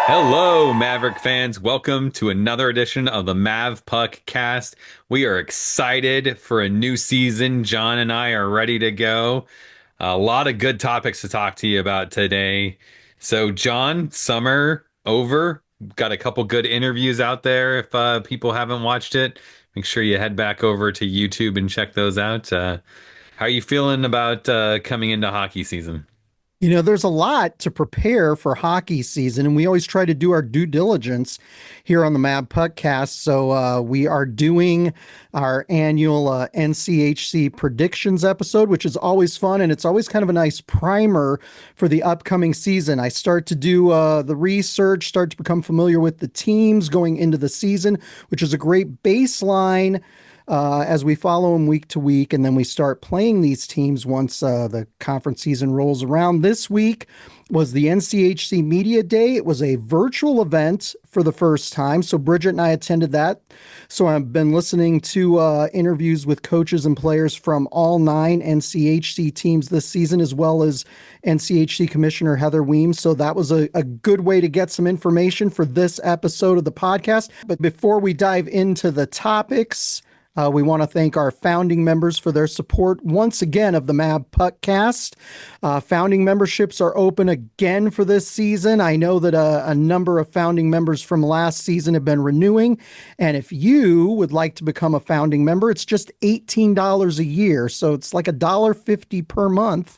Hello, Maverick fans. Welcome to another edition of the Mavpuckcast. We are excited for a new season. Jon and I are ready to go. A lot of good topics to talk to you about today. So, Jon, summer over. Got a couple good interviews out there. If people haven't watched it, make sure you head back over to YouTube and check those out. How are you feeling about coming into hockey season? There's a lot to prepare for hockey season, and we always try to do our due diligence here on the Mavpuckcast. So we are doing our annual NCHC predictions episode, which is always fun, and it's always kind of a nice primer for the upcoming season. I start to do the research, start to become familiar with the teams going into the season, which is a great baseline as we follow them week to week, and then we start playing these teams once the conference season rolls around. This week was the NCHC Media Day. It was a virtual event for the first time, so Bridget and I attended that. So I've been listening to interviews with coaches and players from all 9 NCHC teams this season, as well as NCHC Commissioner Heather Weems. So that was a good way to get some information for this episode of the podcast. But before we dive into the topics, we want to thank our founding members for their support once again of the Mavpuckcast. Founding memberships are open again for this season. I know that a number of founding members from last season have been renewing. And if you would like to become a founding member, it's just $18 a year. So it's like $1.50 per month.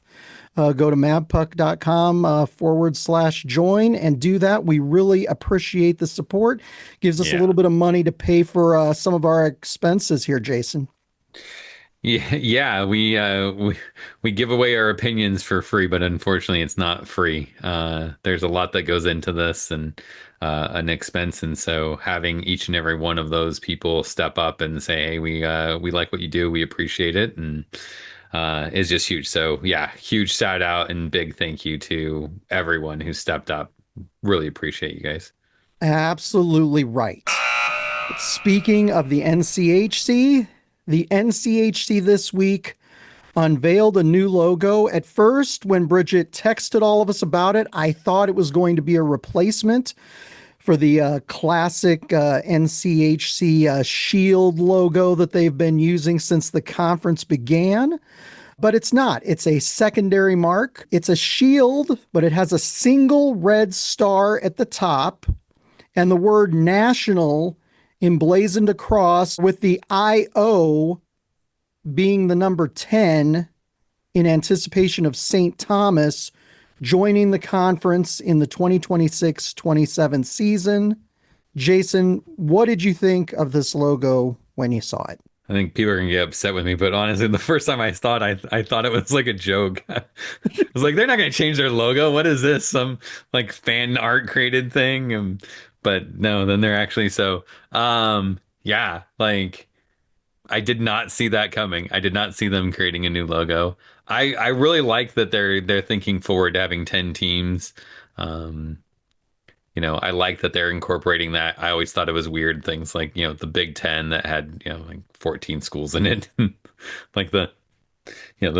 Go to mavpuck.com/join and do that. We really appreciate the support. Gives us a Yeah. little bit of money to pay for some of our expenses here, Jason. Yeah, we give away our opinions for free, but unfortunately, it's not free. There's a lot that goes into this and an expense, and so having each and every one of those people step up and say, "Hey, we like what you do, we appreciate it," and is just huge. So yeah, huge shout out and big thank you to everyone who stepped up. Really appreciate you guys. Absolutely right. Speaking of the NCHC this week unveiled a new logo. At first, when Bridget texted all of us about it, I thought it was going to be a replacement for the classic NCHC shield logo that they've been using since the conference began. But it's not. It's a secondary mark. It's a shield, but it has a single red star at the top and the word national emblazoned across with the IO being the number 10 in anticipation of St. Thomas joining the conference in the 2026-27 season. Jason, what did you think of this logo when you saw it? I think people are gonna get upset with me, but honestly, the first time I saw it, I thought it was like a joke. I was like, they're not gonna change their logo. What is this? Some like fan art created thing? But no, then they're actually so. Yeah, like I did not see that coming. I did not see them creating a new logo. I really like that they're thinking forward to having 10 teams. Um, I like that they're incorporating that. I always thought it was weird things like, the Big Ten that had, like 14 schools in it. Like the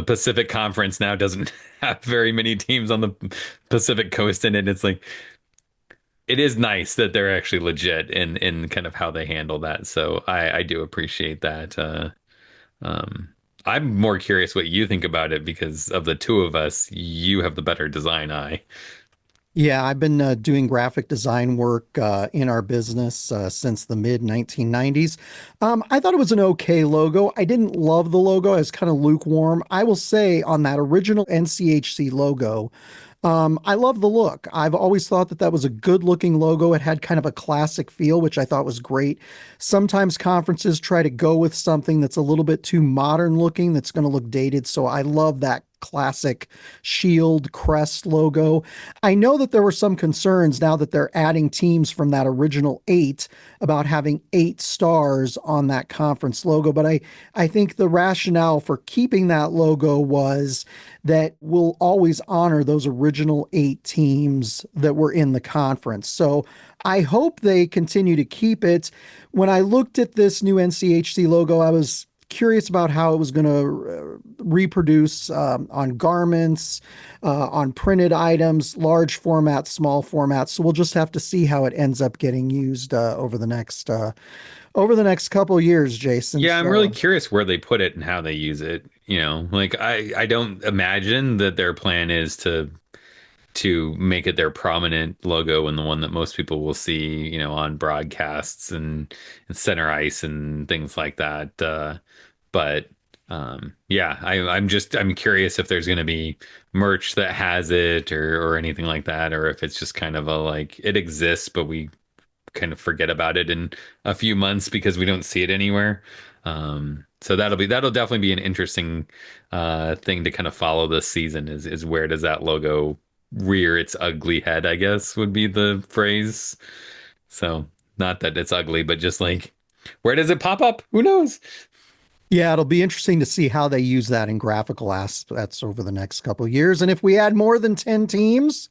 Pacific Conference now doesn't have very many teams on the Pacific Coast in it. It's like, it is nice that they're actually legit in kind of how they handle that. So I do appreciate that. Um, I'm more curious what you think about it because of the two of us, you have the better design eye. Yeah, I've been doing graphic design work in our business since the mid 1990s. I thought it was an okay logo. I didn't love the logo. I was kind of lukewarm. I will say on that original NCHC logo, I love the look. I've always thought that that was a good looking logo. It had kind of a classic feel, which I thought was great. Sometimes conferences try to go with something that's a little bit too modern looking, that's going to look dated. So I love that classic shield crest logo. I know that there were some concerns now that they're adding teams from that original 8 about having 8 stars on that conference logo, but I think the rationale for keeping that logo was that we'll always honor those original 8 teams that were in the conference. So I hope they continue to keep it. When I looked at this new NCHC logo, I was curious about how it was going to reproduce on garments, on printed items, large format, small format. So we'll just have to see how it ends up getting used over the next couple of years, Jason. Yeah, I'm really So curious where they put it and how they use it. Like I don't imagine that their plan is to make it their prominent logo and the one that most people will see, on broadcasts and center ice and things like that. But yeah, I'm curious if there's going to be merch that has it or anything like that, or if it's just kind of a like it exists, but we kind of forget about it in a few months because we don't see it anywhere. So that'll definitely be an interesting thing to kind of follow this season is where does that logo rear its ugly head, I guess would be the phrase. So not that it's ugly, but just like where does it pop up? Who knows? yeah, it'll be interesting to see how they use that in graphical aspects over the next couple of years. And if we add more than 10 teams,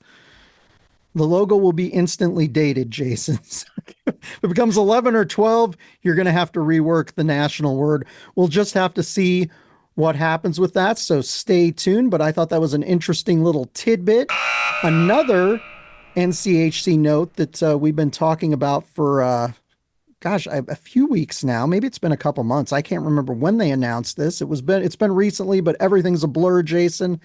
the logo will be instantly dated, Jason. If it becomes 11 or 12, you're going to have to rework the national word. We'll just have to see what happens with that. So stay tuned. But I thought that was an interesting little tidbit. Another NCHC note that we've been talking about for, a few weeks now. Maybe it's been a couple months. I can't remember when they announced this. It's been recently, but everything's a blur, Jason.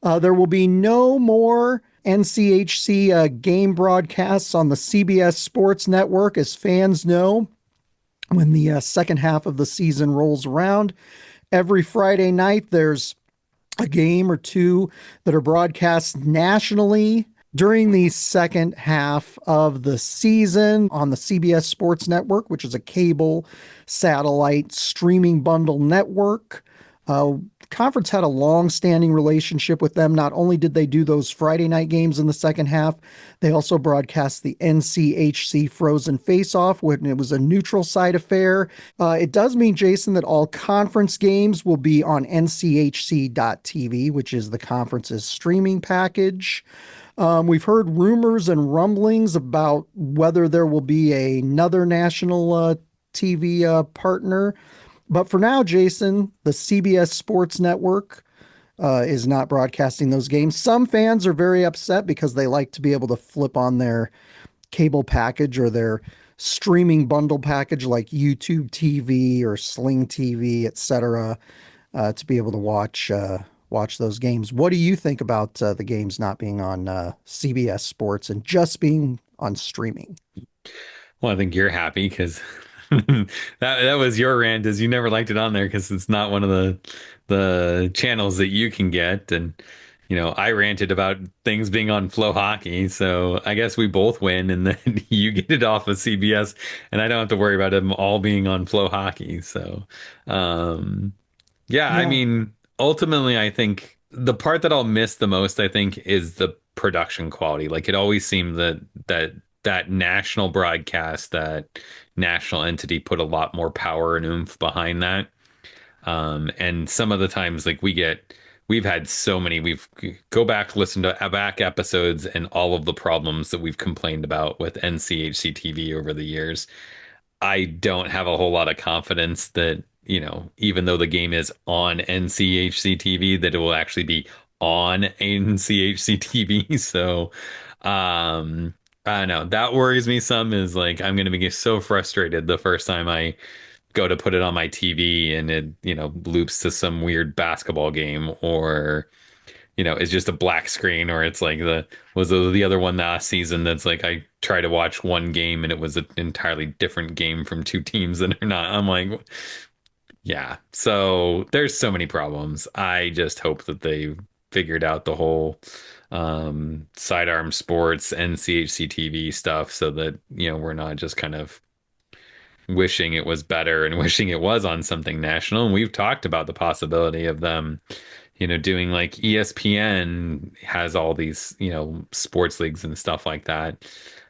There will be no more NCHC game broadcasts on the CBS Sports Network, as fans know. When the second half of the season rolls around, every Friday night there's a game or two that are broadcast nationally during the second half of the season on the CBS Sports Network, which is a cable satellite streaming bundle network. Conference had a long-standing relationship with them. Not only did they do those Friday night games in the second half, they also broadcast the NCHC Frozen Face-Off when it was a neutral site affair. It does mean, Jason, that all conference games will be on NCHC.TV, which is the conference's streaming package. We've heard rumors and rumblings about whether there will be another national TV partner. But for now, Jason, the CBS Sports Network is not broadcasting those games. Some fans are very upset because they like to be able to flip on their cable package or their streaming bundle package like YouTube TV or Sling TV, etc., to be able to watch those games. What do you think about the games not being on CBS Sports and just being on streaming? Well, I think you're happy because that was your rant is you never liked it on there because it's not one of the channels that you can get. And I ranted about things being on Flow Hockey, so I guess we both win, and then you get it off of CBS, and I don't have to worry about them all being on Flow Hockey. So, yeah, I Yeah. mean, ultimately, I think the part that I'll miss the most, I think, is the production quality. Like it always seemed that national broadcast, that national entity put a lot more power and oomph behind that. And some of the times, like we've had so many, we've go back, listen to back episodes and all of the problems that we've complained about with NCHC TV over the years. I don't have a whole lot of confidence that, even though the game is on NCHC TV, that it will actually be on NCHC TV. So, I don't know. That worries me some is like I'm going to be so frustrated the first time I go to put it on my TV and it, loops to some weird basketball game or it's just a black screen or it's like the other one last season that's like I try to watch one game and it was an entirely different game from two teams that are not. I'm like, yeah. So there's so many problems. I just hope that they figured out the whole sidearm sports NCHC TV stuff so that, we're not just kind of wishing it was better and wishing it was on something national. And we've talked about the possibility of them, doing like ESPN has all these, sports leagues and stuff like that.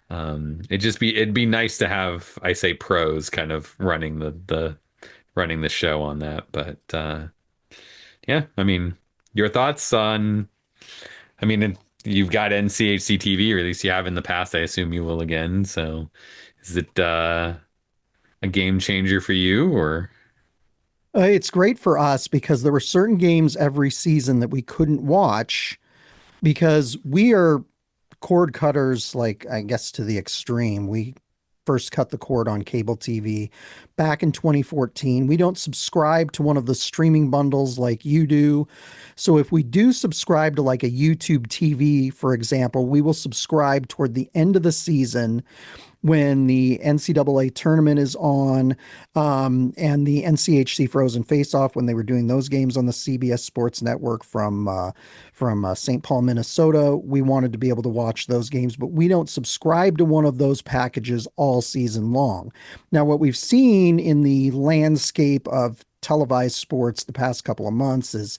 It'd be nice to have, I say pros kind of running the show on that. But yeah, I mean, your thoughts on, I mean, you've got NCHC TV, or at least you have in the past. I assume you will again. So is it a game changer for you or? It's great for us because there were certain games every season that we couldn't watch because we are cord cutters, like I guess to the extreme. We first cut the cord on cable TV back in 2014. We don't subscribe to one of the streaming bundles like you do. So if we do subscribe to like a YouTube TV, for example, we will subscribe toward the end of the season when the NCAA tournament is on, and the NCHC Frozen Face-Off when they were doing those games on the CBS Sports Network from St. Paul, Minnesota. We wanted to be able to watch those games, but we don't subscribe to one of those packages all season long. Now, what we've seen in the landscape of televised sports the past couple of months is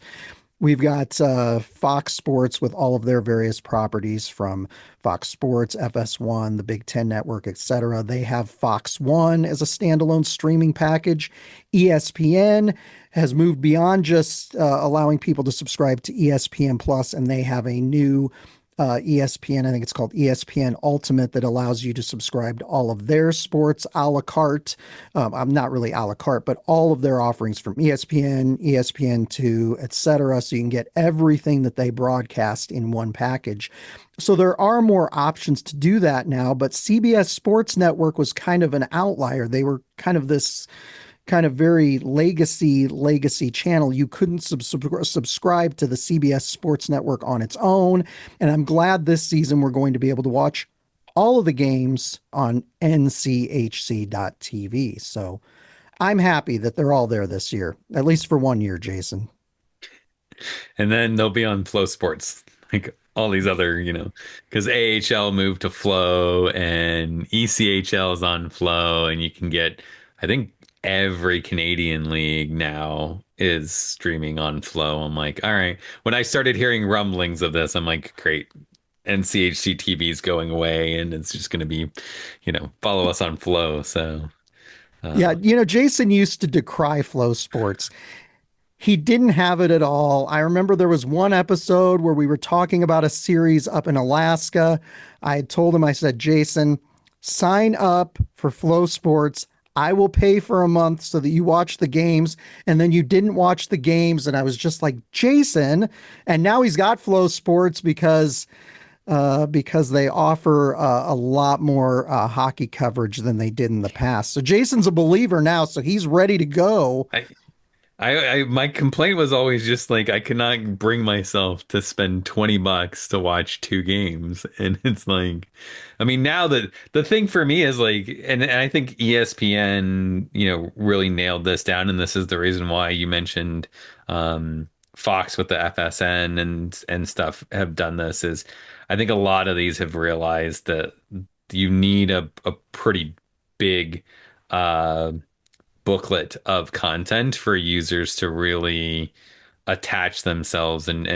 we've got Fox Sports with all of their various properties from Fox Sports, FS1, the Big Ten Network, etc. They have Fox One as a standalone streaming package. ESPN has moved beyond just allowing people to subscribe to ESPN Plus, and they have a new ESPN, I think it's called ESPN Ultimate, that allows you to subscribe to all of their sports a la carte. I'm not really a la carte, but all of their offerings from ESPN, ESPN2, etc. So you can get everything that they broadcast in one package. So there are more options to do that now, but CBS Sports Network was kind of an outlier. They were kind of this kind of very legacy channel. You couldn't subscribe to the CBS Sports Network on its own. And I'm glad this season we're going to be able to watch all of the games on NCHC.TV. So I'm happy that they're all there this year, at least for 1 year, Jason. And then they'll be on Flow Sports, like all these other, because AHL moved to Flow and ECHL is on Flow, and you can get, I think every Canadian league now is streaming on Flow. I'm like, all right. When I started hearing rumblings of this, I'm like, great. NCHC TV is going away, and it's just going to be, follow us on Flow. So, Yeah, uh, Jason used to decry Flow Sports. He didn't have it at all. I remember there was one episode where we were talking about a series up in Alaska. I had told him, I said, Jason, sign up for Flow Sports. I will pay for a month so that you watch the games. And then you didn't watch the games. And I was just like, Jason. And now he's got Flow Sports because they offer a lot more hockey coverage than they did in the past. So Jason's a believer now, so he's ready to go. I my complaint was always just like I could not bring myself to spend $20 to watch two games. And it's like, I mean, now that the thing for me is like, and I think ESPN, really nailed this down. And this is the reason why you mentioned Fox with the FSN and stuff have done this is I think a lot of these have realized that you need a pretty big uh booklet of content for users to really attach themselves and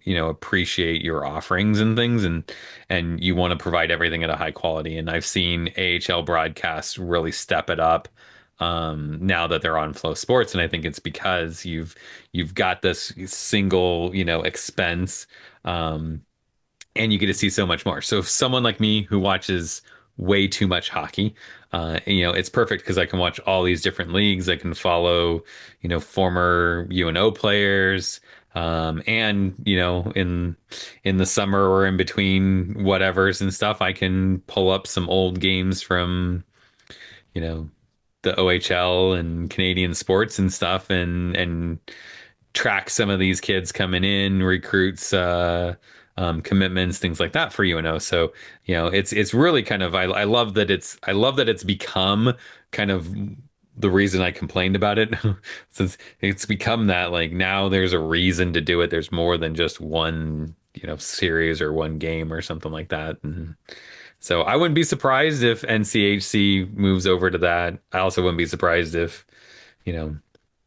appreciate your offerings and things, and you want to provide everything at a high quality. And I've seen AHL broadcasts really step it up now that they're on Flow Sports, and I think it's because you've got this single expense, and you get to see so much more. So if someone like me who watches way too much hockey, it's perfect because I can watch all these different leagues. I can follow, former UNO players, and in the summer or in between whatevers and stuff, I can pull up some old games from, you know, the OHL and Canadian sports and stuff, and track some of these kids coming in, recruits, commitments, things like that for UNO. So, it's really kind of I love that it's become kind of the reason I complained about it since it's become that like now there's a reason to do it. There's more than just one, series or one game or something like that. And so I wouldn't be surprised if NCHC moves over to that. I also wouldn't be surprised if, you know,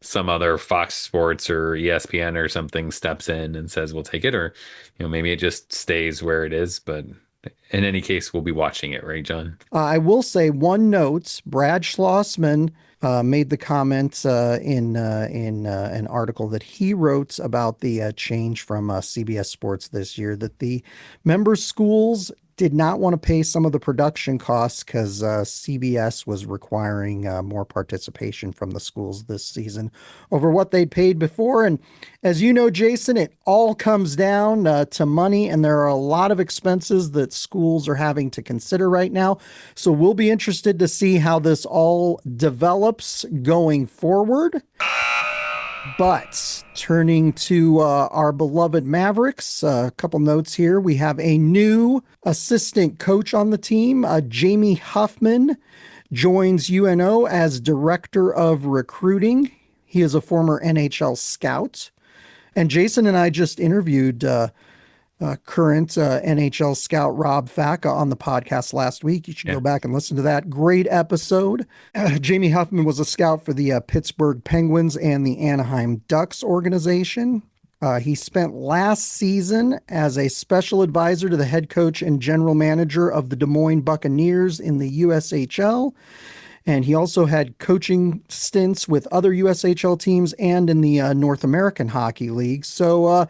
some other Fox Sports or ESPN or something steps in and says we'll take it, or maybe it just stays where it is. But in any case, we'll be watching it, right, John? I will say one note: Brad Schlossman made the comment in an article that he wrote about the change from CBS Sports this year that the member schools did not want to pay some of the production costs because CBS was requiring more participation from the schools this season over what they'd paid before. And as you know, Jason, it all comes down to money, and there are a lot of expenses that schools are having to consider right now. So we'll be interested to see how this all develops going forward. But turning to our beloved Mavericks, a couple notes here. We have a new assistant coach on the team. Jamie Huffman joins UNO as director of recruiting. He is a former NHL scout. And Jason and I just interviewed current NHL scout Rob Facca on the podcast last week. You should Yeah. go back and listen to that. Great episode. Jamie Huffman was a scout for the Pittsburgh Penguins and the Anaheim Ducks organization. He spent last season as a special advisor to the head coach and general manager of the Des Moines Buccaneers in the USHL. And he also had coaching stints with other USHL teams and in the North American Hockey League. So,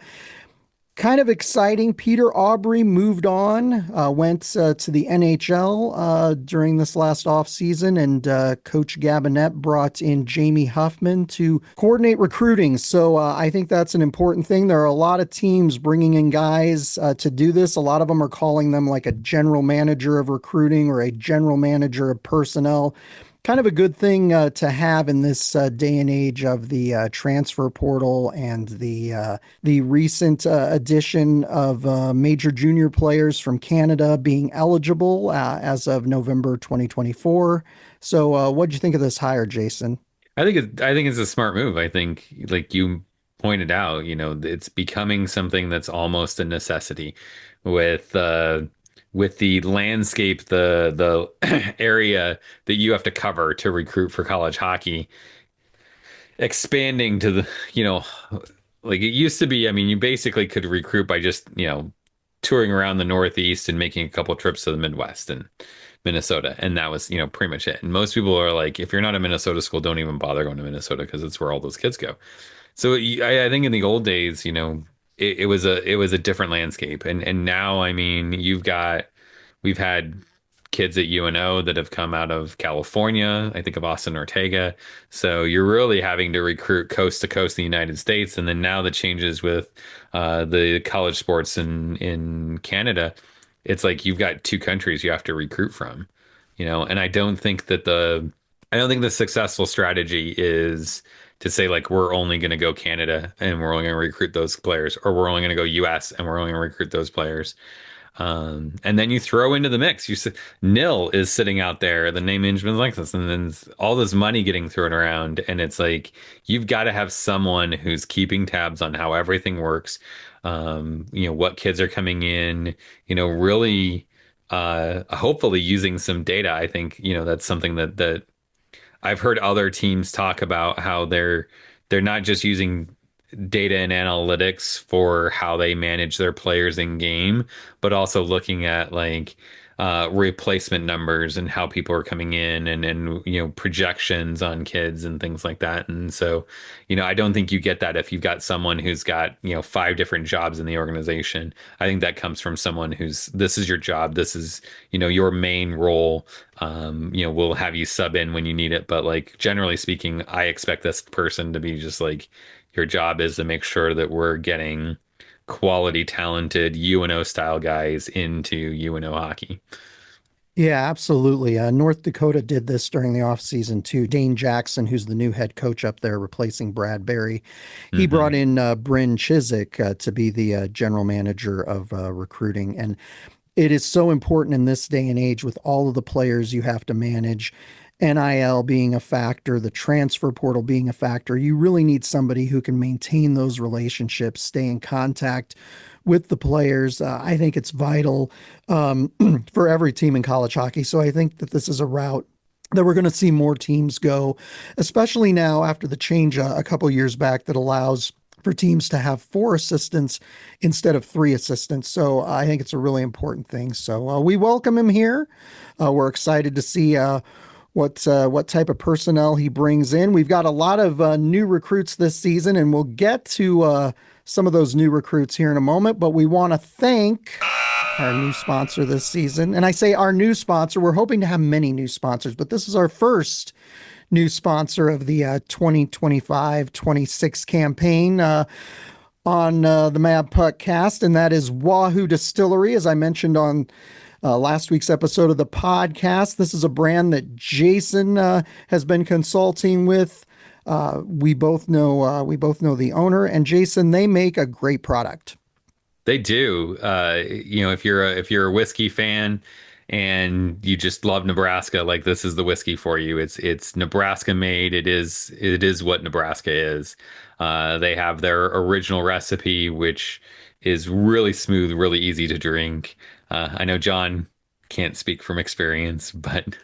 kind of exciting. Peter Aubrey moved on, went to the NHL during this last offseason, and Coach Gabinet brought in Jamie Huffman to coordinate recruiting. So I think that's an important thing. There are a lot of teams bringing in guys to do this. A lot of them are calling them like a general manager of recruiting or a general manager of personnel. Kind of a good thing to have in this day and age of the transfer portal and the recent addition of major junior players from Canada being eligible as of November 2024. So, what did you think of this hire, Jason? I think it's a smart move. I think, like you pointed out, it's becoming something that's almost a necessity with the landscape, the area that you have to cover to recruit for college hockey expanding to like it used to be. I mean, you basically could recruit by just, touring around the Northeast and making a couple trips to the Midwest and Minnesota. And that was, pretty much it. And most people are like, if you're not a Minnesota school, don't even bother going to Minnesota because it's where all those kids go. So I think in the old days, it was a different landscape. And now, I mean, we've had kids at UNO that have come out of California. I think of Austin Ortega. So you're really having to recruit coast to coast in the United States. And then now the changes with the college sports in Canada, it's like you've got two countries you have to recruit from, and I don't think the successful strategy is to say like we're only going to go Canada and we're only going to recruit those players, or we're only going to go US and we're only going to recruit those players. And then you throw into the mix. Nil is sitting out there, the name management like this, and then all this money getting thrown around, and it's like you've got to have someone who's keeping tabs on how everything works. What kids are coming in. Really, hopefully using some data. I think that's something that I've heard other teams talk about how they're not just using data and analytics for how they manage their players in game, but also looking at like replacement numbers and how people are coming in and projections on kids and things like that. And so, I don't think you get that if you've got someone who's got, five different jobs in the organization. I think that comes from someone this is your job. This is, your main role. We'll have you sub in when you need it. But like, generally speaking, I expect this person to be just like, your job is to make sure that we're getting quality, talented UNO style guys into UNO hockey. Yeah, absolutely. North Dakota did this during the offseason too. Dane Jackson, who's the new head coach up there, replacing Brad Berry, he Hmm. brought in Bryn Chiswick to be the general manager of recruiting. And it is so important in this day and age with all of the players you have to manage, NIL being a factor, the transfer portal being a factor. You really need somebody who can maintain those relationships, stay in contact with the players. I think it's vital um, for every team in college hockey. So I think that this is a route that we're going to see more teams go, especially now after the change a couple years back that allows for teams to have four assistants instead of three assistants. So I think it's a really important thing. So we welcome him here. We're excited to see what type of personnel he brings in. We've got a lot of new recruits this season, and we'll get to some of those new recruits here in a moment. But we want to thank our new sponsor this season. And I say our new sponsor, we're hoping to have many new sponsors, but this is our first new sponsor of the 2025-26 campaign on the Mavpuckcast, and that is Wahoo Distillery. As I mentioned on last week's episode of the podcast, this is a brand that Jason has been consulting with. We both know the owner, and Jason, they make a great product. They do. If you're a whiskey fan and you just love Nebraska, like this is the whiskey for you. It's Nebraska made. It is what Nebraska is. They have their original recipe, which is really smooth, really easy to drink. I know John can't speak from experience, but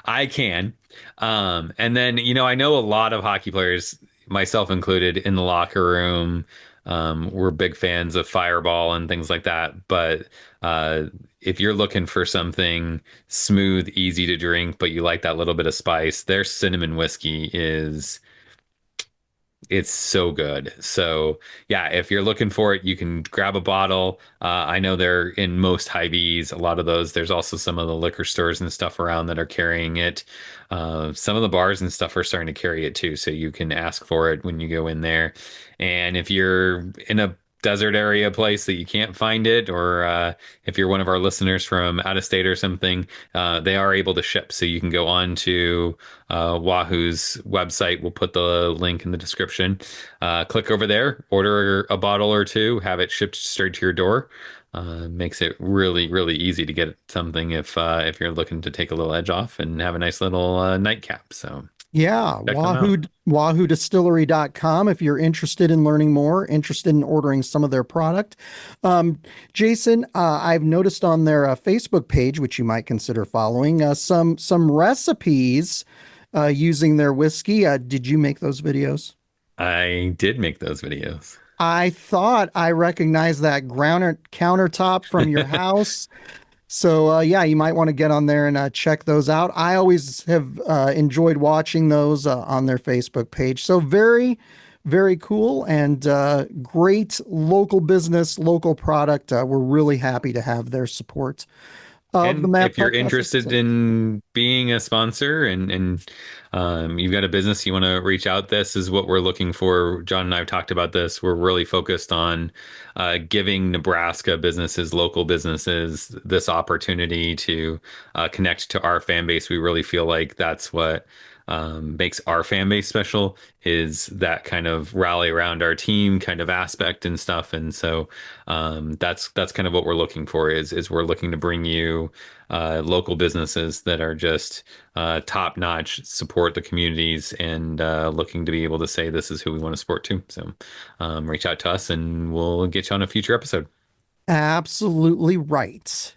I can. And then, I know a lot of hockey players, myself included, in the locker room. We're big fans of Fireball and things like that. But if you're looking for something smooth, easy to drink, but you like that little bit of spice, their cinnamon whiskey it's so good. So yeah, if you're looking for it, you can grab a bottle. I know they're in most Hy-Vees, a lot of those. There's also some of the liquor stores and stuff around that are carrying it. Some of the bars and stuff are starting to carry it too. So you can ask for it when you go in there. And if you're in a desert area place that you can't find it, or if you're one of our listeners from out of state or something, they are able to ship. So you can go on to Wahoo's website. We'll put the link in the description. Click over there, order a bottle or two, have it shipped straight to your door. Makes it really, really easy to get something if you're looking to take a little edge off and have a nice little nightcap. So Yeah, check them out. wahoodistillery.com if you're interested in learning more, interested in ordering some of their product. Jason, I've noticed on their Facebook page, which you might consider following, some recipes using their whiskey. Did you make those videos? I did make those videos. I thought I recognized that countertop from your house. So yeah, you might want to get on there and check those out. I always have enjoyed watching those on their Facebook page. So very, very cool and great local business, local product. We're really happy to have their support of the And Map if you're Podcast. interested in being a sponsor and you've got a business you want to reach out, this is what we're looking for. John and I have talked about this. We're really focused on giving Nebraska businesses, local businesses, this opportunity to connect to our fan base. We really feel like that's what makes our fan base special, is that kind of rally around our team kind of aspect and stuff. And so that's kind of what we're looking for, is we're looking to bring you local businesses that are just top notch, support the communities, and looking to be able to say this is who we want to support too. So reach out to us and we'll get you on a future episode. Absolutely right.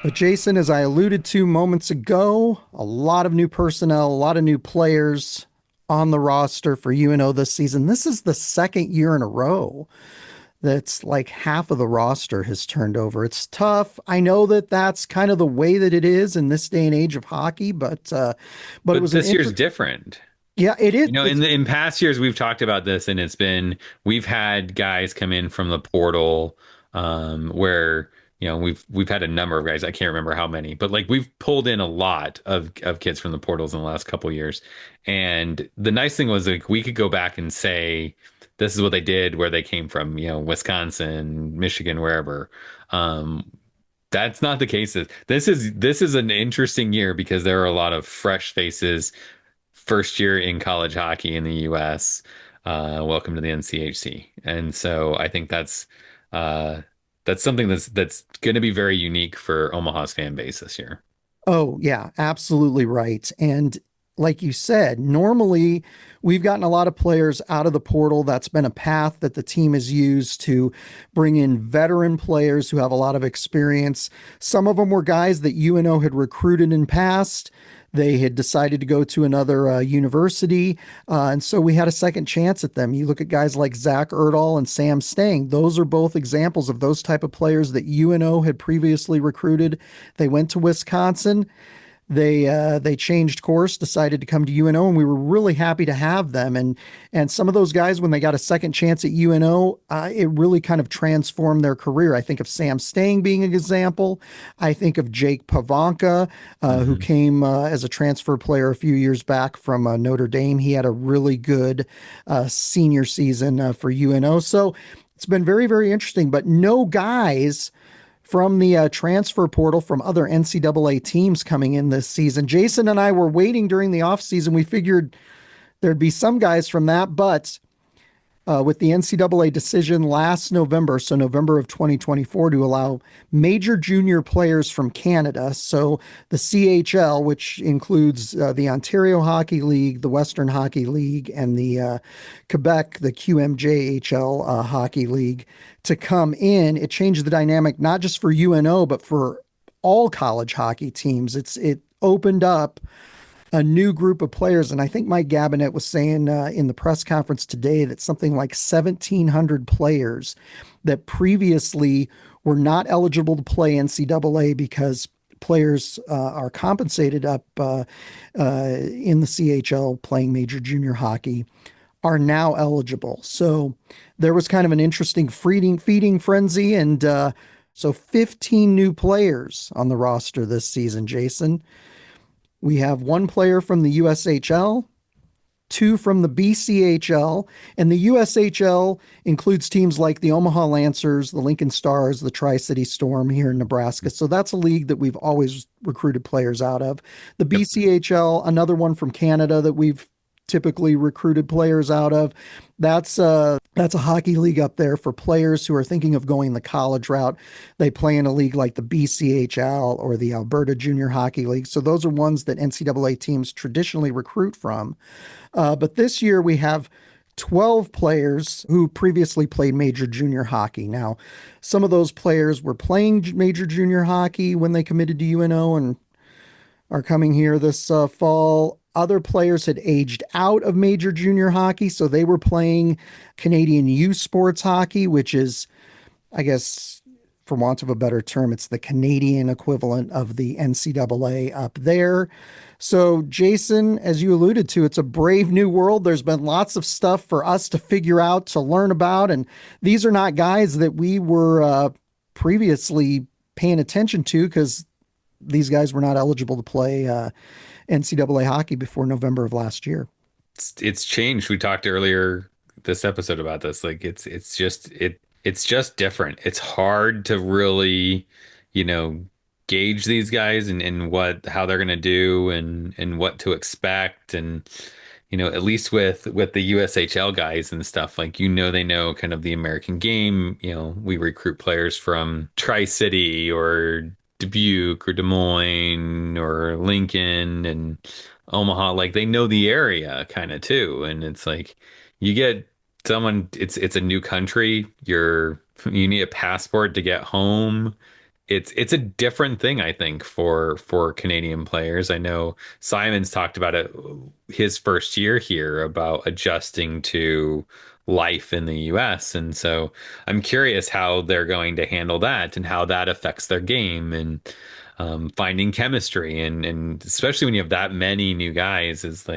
But Jason, as I alluded to moments ago, a lot of new personnel, a lot of new players on the roster for UNO this season. This is the second year in a row that's like half of the roster has turned over. It's tough. I know that that's kind of the way that it is in this day and age of hockey, but it But was an this year's different. yeah, it is. In past years we've talked about this, and we've had guys come in from the portal, where we've had a number of guys. I can't remember how many, but like we've pulled in a lot of kids from the portals in the last couple of years. And the nice thing was, like, we could go back and say this is what they did, where they came from, Wisconsin, Michigan, wherever. That's not the case. This is an interesting year because there are a lot of fresh faces, first year in college hockey in the US. Welcome to the NCHC. And so I think that's something that's going to be very unique for Omaha's fan base this year. Oh, yeah, absolutely right. And like you said, normally we've gotten a lot of players out of the portal. That's been a path that the team has used to bring in veteran players who have a lot of experience. Some of them were guys that UNO had recruited in past. They had decided to go to another university, and so we had a second chance at them. You look at guys like Zach Erdahl and Sam Stang. Those are both examples of those type of players that UNO had previously recruited. They went to Wisconsin. they changed course, decided to come to UNO, and we were really happy to have them. And some of those guys, when they got a second chance at UNO, it really kind of transformed their career. I think of Sam Stang being an example. I think of Jake Pavanka, who Hmm. came as a transfer player a few years back from Notre Dame. He had a really good senior season for UNO. So it's been very, very interesting, but no guys from the transfer portal from other NCAA teams coming in this season. Jason and I were waiting during the offseason. We figured there'd be some guys from that, but with the NCAA decision last November, so November of 2024, to allow major junior players from Canada. So the CHL, which includes the Ontario Hockey League, the Western Hockey League, and the Quebec, the QMJHL Hockey League, to come in. It changed the dynamic not just for UNO, but for all college hockey teams. It opened up a new group of players. And I think Mike Gabinet was saying in the press conference today that something like 1,700 players that previously were not eligible to play NCAA because players are compensated up in the CHL playing major junior hockey are now eligible. So there was kind of an interesting feeding frenzy. And so 15 new players on the roster this season, Jason. We have one player from the USHL, two from the BCHL, and the USHL includes teams like the Omaha Lancers, the Lincoln Stars, the Tri-City Storm here in Nebraska. So that's a league that we've always recruited players out of. The Yep. BCHL, another one from Canada that we've typically recruited players out of. That's a hockey league up there for players who are thinking of going the college route. They play in a league like the BCHL or the Alberta Junior Hockey League. So those are ones that NCAA teams traditionally recruit from. But this year we have 12 players who previously played major junior hockey. Now, some of those players were playing major junior hockey when they committed to UNO and are coming here this fall. Other players had aged out of major junior hockey, so they were playing Canadian youth sports hockey, which is, I guess, for want of a better term, it's the Canadian equivalent of the NCAA up there. So, Jason, as you alluded to, it's a brave new world. There's been lots of stuff for us to figure out, to learn about, and these are not guys that we were previously paying attention to because these guys were not eligible to play NCAA hockey before November of last year. It's changed. We talked earlier this episode about this. Like it's just different. It's hard to really, you know, gauge these guys and what how they're gonna do and what to expect and at least with the USHL guys and stuff, like they know kind of the American game. We recruit players from Tri-City or Dubuque or Des Moines or Lincoln and Omaha, like they know the area kind of too. And it's like you get someone, it's a new country. You need a passport to get home. It's a different thing, I think, for Canadian players. I know Simon's talked about it his first year here about adjusting to life in the US. And so I'm curious how they're going to handle that and how that affects their game and finding chemistry and especially when you have that many new guys is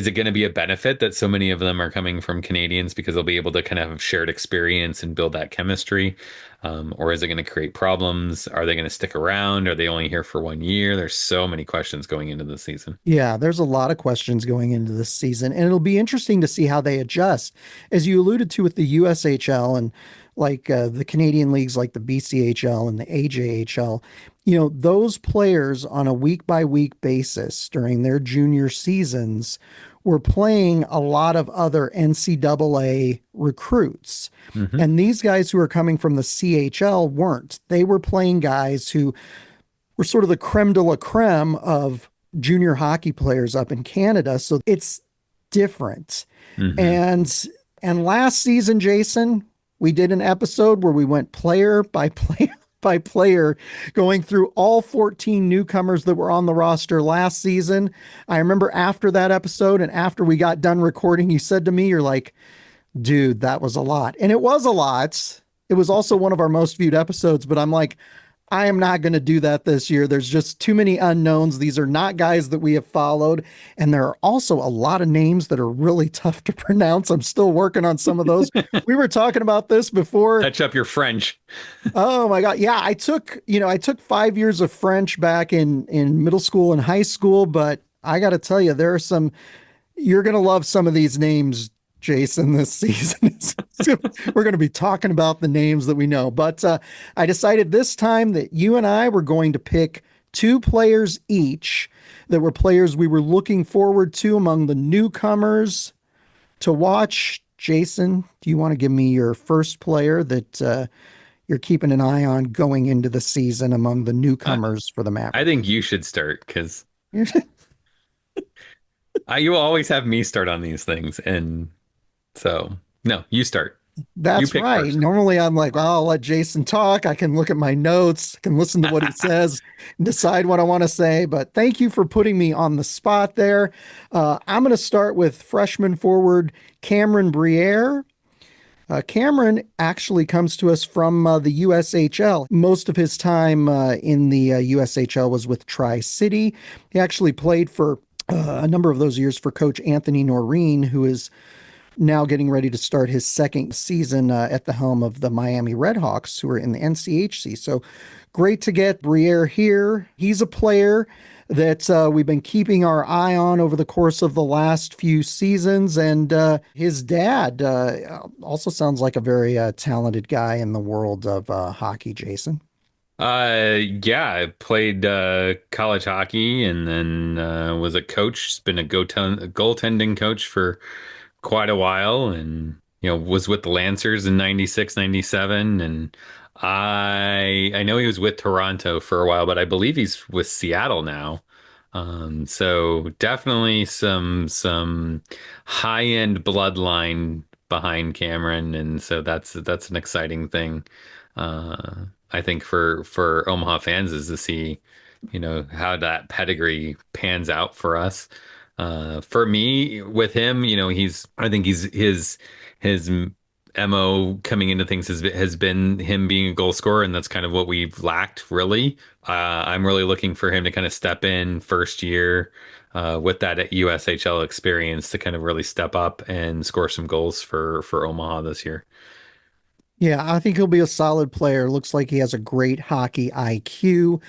it going to be a benefit that so many of them are coming from Canadians because they'll be able to kind of have shared experience and build that chemistry? Or is it going to create problems? Are they going to stick around? Are they only here for 1 year? There's so many questions going into the season. Yeah, there's a lot of questions going into this season, and it'll be interesting to see how they adjust. As you alluded to with the USHL and like the Canadian leagues like the BCHL and the AJHL, those players on a week by week basis during their junior seasons were playing a lot of other NCAA recruits. Hmm. And these guys who are coming from the CHL weren't. They were playing guys who were sort of the creme de la creme of junior hockey players up in Canada. So it's different. Hmm. And last season, Jason, we did an episode where we went player by player by player, going through all 14 newcomers that were on the roster last season. I remember after that episode and after we got done recording, you said to me, you're like, dude, that was a lot. And it was a lot. It was also one of our most viewed episodes, but I'm like, I am not going to do that this year. There's just too many unknowns. These are not guys that we have followed. And there are also a lot of names that are really tough to pronounce. I'm still working on some of those. We were talking about this before. Touch up your French. Oh my God. Yeah, I took 5 years of French back in middle school and high school, but I got to tell you, there are some you're going to love some of these names, Jason, this season. We're going to be talking about the names that we know. But I decided this time that you and I were going to pick two players each that were players we were looking forward to among the newcomers to watch. Jason, do you want to give me your first player that you're keeping an eye on going into the season among the Uh, newcomers for the I Mavericks? think you should start because you always have me start on these things. And so, no, you start. You That's pick right. first. Normally I'm like, well, I'll let Jason talk. I can look at my notes, I can listen to what he says, and decide what I want to say. But thank you for putting me on the spot there. I'm going to start with freshman forward Cameron Briere. Cameron actually comes to us from the USHL. Most of his time in the USHL was with Tri City. He actually played for a number of those years for Coach Anthony Noreen, who is now getting ready to start his second season at the helm of the Miami Redhawks, who are in the NCHC. So great to get Briere here. He's a player that we've been keeping our eye on over the course of the last few seasons. And his dad also sounds like a very talented guy in the world of hockey, Jason. Yeah, I played college hockey and then was a coach, been a goaltending coach for quite a while and was with the Lancers in 96, 97, and I know he was with Toronto for a while, but I believe he's with Seattle now. So definitely some high-end bloodline behind Cameron, and so that's an exciting thing. I think for Omaha fans is to see, how that pedigree pans out for us. For me, with him, I think his MO coming into things has been him being a goal scorer, and that's kind of what we've lacked, really. I'm really looking for him to kind of step in first year with that USHL experience to kind of really step up and score some goals for Omaha this year. Yeah, I think he'll be a solid player. Looks like he has a great hockey IQ,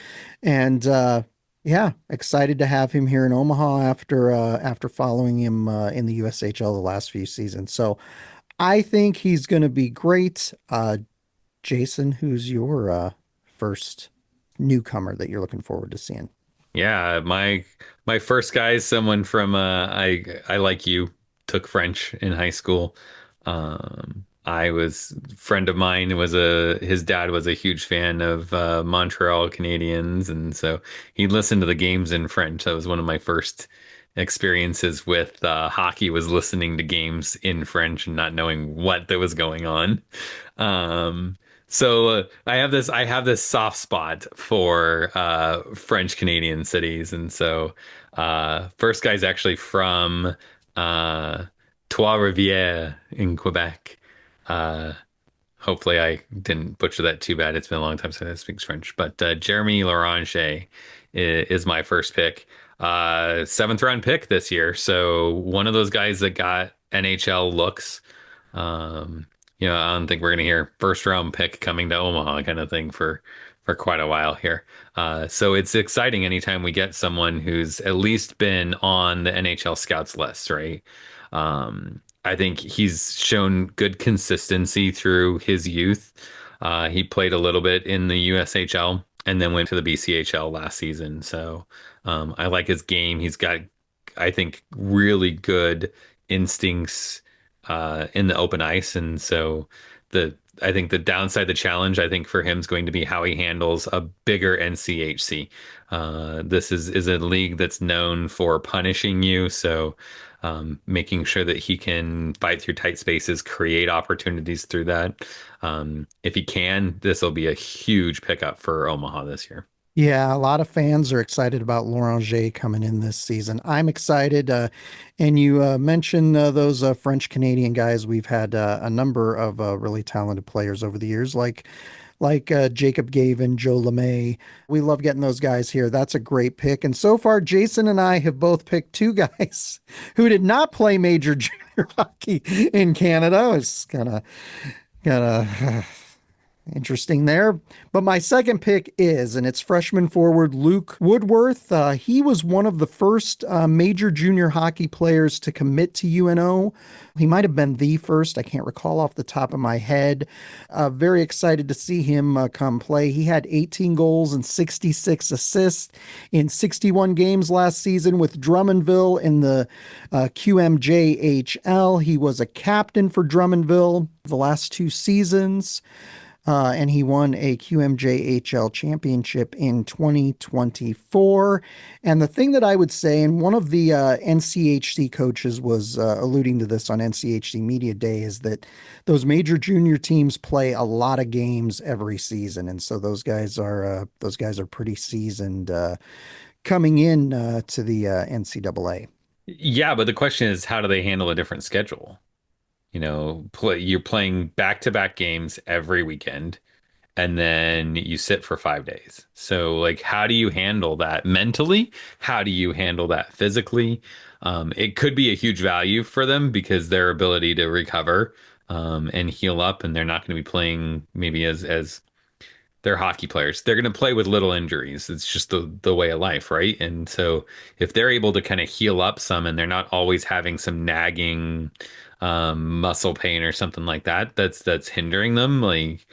and yeah, excited to have him here in Omaha after following him in the USHL the last few seasons. So I think he's going to be great. Jason, who's your first newcomer that you're looking forward to seeing? Yeah, my first guy is someone from I like you took French in high school. I was friend of mine was a his dad was a huge fan of Montreal Canadiens, and so he listened to the games in French. That was one of my first experiences with hockey, was listening to games in French and not knowing what that was going on. Um, so I have this soft spot for French Canadian cities, and so first guy's actually from uh, Trois-Rivières in Quebec. Uh, Hopefully I didn't butcher that too bad. It's been a long time since I speak French, but Jeremy Larange is my first pick. Seventh round pick this year, so one of those guys that got NHL looks. Um, I don't think we're gonna hear first round pick coming to Omaha kind of thing for quite a while here. So it's exciting anytime we get someone who's at least been on the NHL scouts list, right? I think he's shown good consistency through his youth. He played a little bit in the USHL and then went to the BCHL last season. So I like his game. He's got, I think, really good instincts in the open ice, and so I think the downside, the challenge, I think for him is going to be how he handles a bigger NCHC. This is a league that's known for punishing you, so making sure that he can fight through tight spaces, create opportunities through that. If he can, this will be a huge pickup for Omaha this year. Yeah, a lot of fans are excited about Loranger coming in this season. I'm excited. And you mentioned those French Canadian guys. We've had a number of really talented players over the years, like like Jacob Gavin, Joe LeMay. We love getting those guys here. That's a great pick. And so far, Jason and I have both picked two guys who did not play major junior hockey in Canada. It's kind of interesting there. But my second pick is, and it's freshman forward Luke Woodworth. He was one of the first major junior hockey players to commit to UNO. He might have been the first. I can't recall off the top of my head. Very excited to see him come play. He had 18 goals and 66 assists in 61 games last season with Drummondville in the QMJHL. He was a captain for Drummondville the last two seasons. And he won a QMJHL championship in 2024. And the thing that I would say, and one of the NCHC coaches was alluding to this on NCHC Media Day, is that those major junior teams play a lot of games every season, and so those guys are pretty seasoned coming in to the NCAA. Yeah, but the question is, how do they handle a different schedule? You're playing back-to-back games every weekend, and then you sit for 5 days. So, like, how do you handle that mentally? How do you handle that physically? It could be a huge value for them because their ability to recover and heal up, and they're not going to be playing maybe as they're hockey players. They're going to play with little injuries. It's just the way of life, right? And so if they're able to kind of heal up some and they're not always having some nagging muscle pain or something like that, that's hindering them, like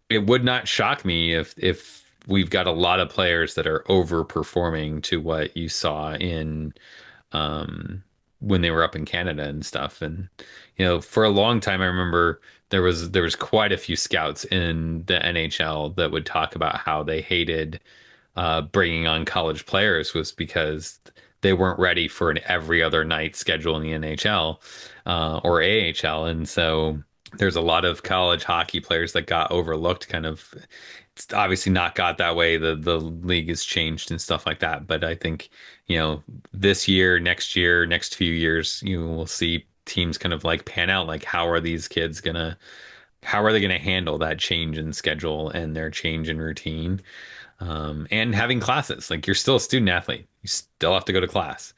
it would not shock me if we've got a lot of players that are overperforming to what you saw in um, when they were up in Canada and stuff. And for a long time, I remember there was quite a few scouts in the NHL that would talk about how they hated bringing on college players was because they weren't ready for an every other night schedule in the NHL or AHL, and so there's a lot of college hockey players that got overlooked. Kind of, it's obviously not got that way. The league has changed and stuff like that. But I think this year, next few years, you will see teams kind of like pan out. Like, how are they gonna handle that change in schedule and their change in routine? And having classes, like you're still a student athlete, you still have to go to class.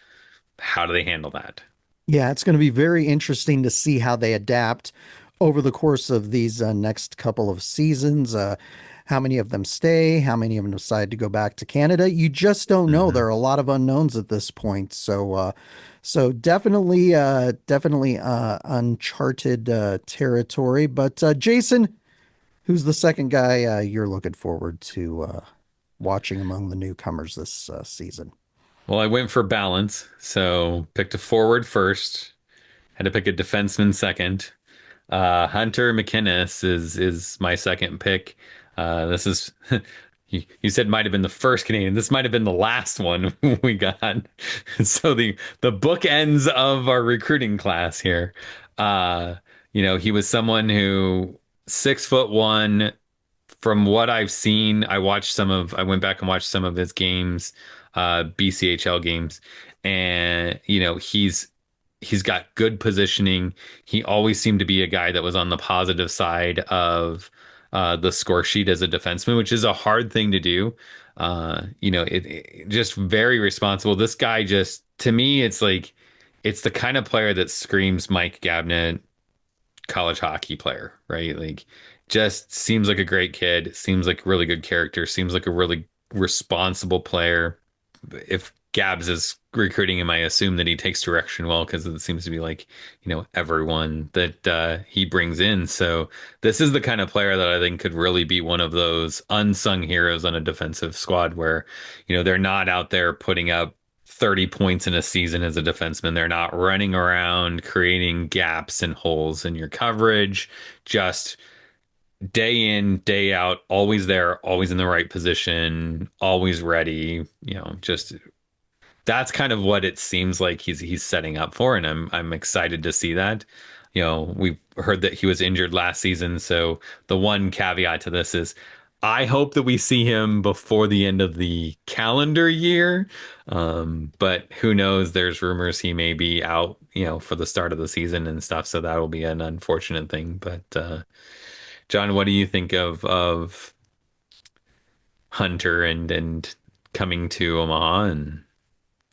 How do they handle that? Yeah, it's going to be very interesting to see how they adapt over the course of these next couple of seasons. How many of them stay? How many of them decide to go back to Canada? You just don't know. There Hmm. are a lot of unknowns at this point. So definitely uncharted territory. But Jason, who's the second guy you're looking forward to watching among the newcomers this season? Well, I went for balance, so picked a forward first, had to pick a defenseman second. Hunter McInnes is my second pick. This is you said might have been the first Canadian. This might have been the last one we got. So the bookends of our recruiting class here. Uh, he was someone who 6'1". From what I've seen, I went back and watched some of his games, BCHL games, and he's got good positioning. He always seemed to be a guy that was on the positive side of the score sheet as a defenseman, which is a hard thing to do. It just very responsible. This guy just, to me, it's like it's the kind of player that screams Mike Gabnett college hockey player, right? Like, just seems like a great kid, seems like a really good character, seems like a really responsible player. If Gabs is recruiting him, I assume that he takes direction well because it seems to be like, everyone that he brings in. So this is the kind of player that I think could really be one of those unsung heroes on a defensive squad where, they're not out there putting up 30 points in a season as a defenseman. They're not running around creating gaps and holes in your coverage. Just day in, day out, always there, always in the right position, always ready. Just that's kind of what it seems like he's setting up for, and I'm excited to see that. We've heard that he was injured last season, so the one caveat to this is I hope that we see him before the end of the calendar year. But who knows? There's rumors he may be out, for the start of the season and stuff, so that will be an unfortunate thing. But John, what do you think of Hunter and coming to Omaha and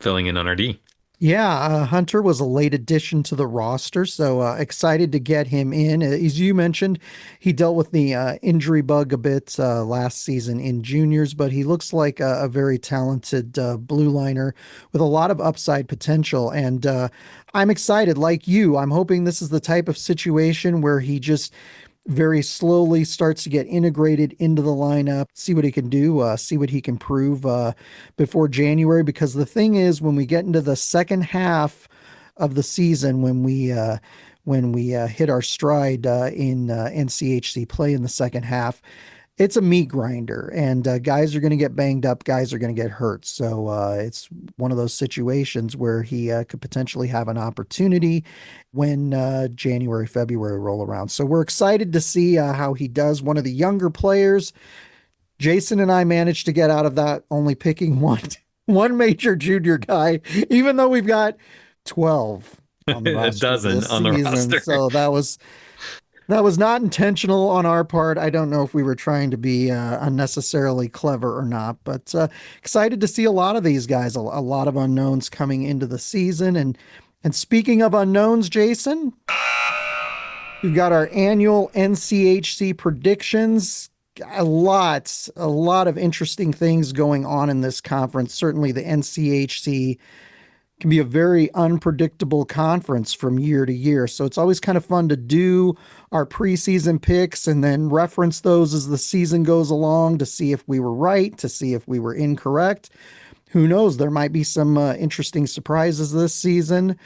filling in on our D? Yeah, Hunter was a late addition to the roster, so excited to get him in. As you mentioned, he dealt with the injury bug a bit last season in juniors, but he looks like a very talented blue liner with a lot of upside potential. And I'm excited, like you. I'm hoping this is the type of situation where he just very slowly starts to get integrated into the lineup, see what he can do, see what he can prove before January. Because the thing is, when we get into the second half of the season, when we hit our stride in NCHC play in the second half, it's a meat grinder, and guys are going to get banged up, guys are going to get hurt. So it's one of those situations where he could potentially have an opportunity when January, February roll around. So we're excited to see how he does. One of the younger players, Jason and I managed to get out of that only picking one major junior guy, even though we've got 12 on the A roster dozen this on the season. roster. So that was not intentional on our part. I don't know if we were trying to be unnecessarily clever or not, but excited to see a lot of these guys, a lot of unknowns coming into the season. And speaking of unknowns, Jason, we've got our annual NCHC predictions. A lot of interesting things going on in this conference. Certainly, the NCHC can be a very unpredictable conference from year to year. So it's always kind of fun to do our preseason picks and then reference those as the season goes along to see if we were right, to see if we were incorrect. Who knows? There might be some interesting surprises this season.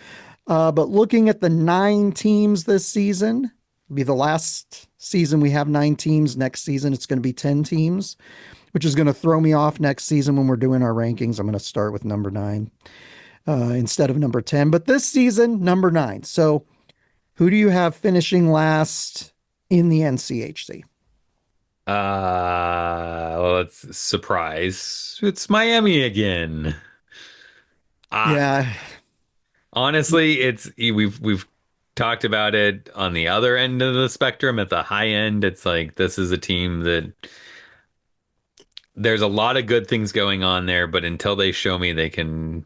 But looking at the 9 teams this season, be the last season we have 9 teams. Next season, it's going to be 10 teams, which is going to throw me off next season when we're doing our rankings. I'm going to start with number 9 instead of number 10. But this season, number 9. So who do you have finishing last in the NCHC? Well, it's a surprise. It's Miami again. Uh, Yeah, Honestly, we've talked about it on the other end of the spectrum. At the high end, it's like this is a team that there's a lot of good things going on there, but until they show me they can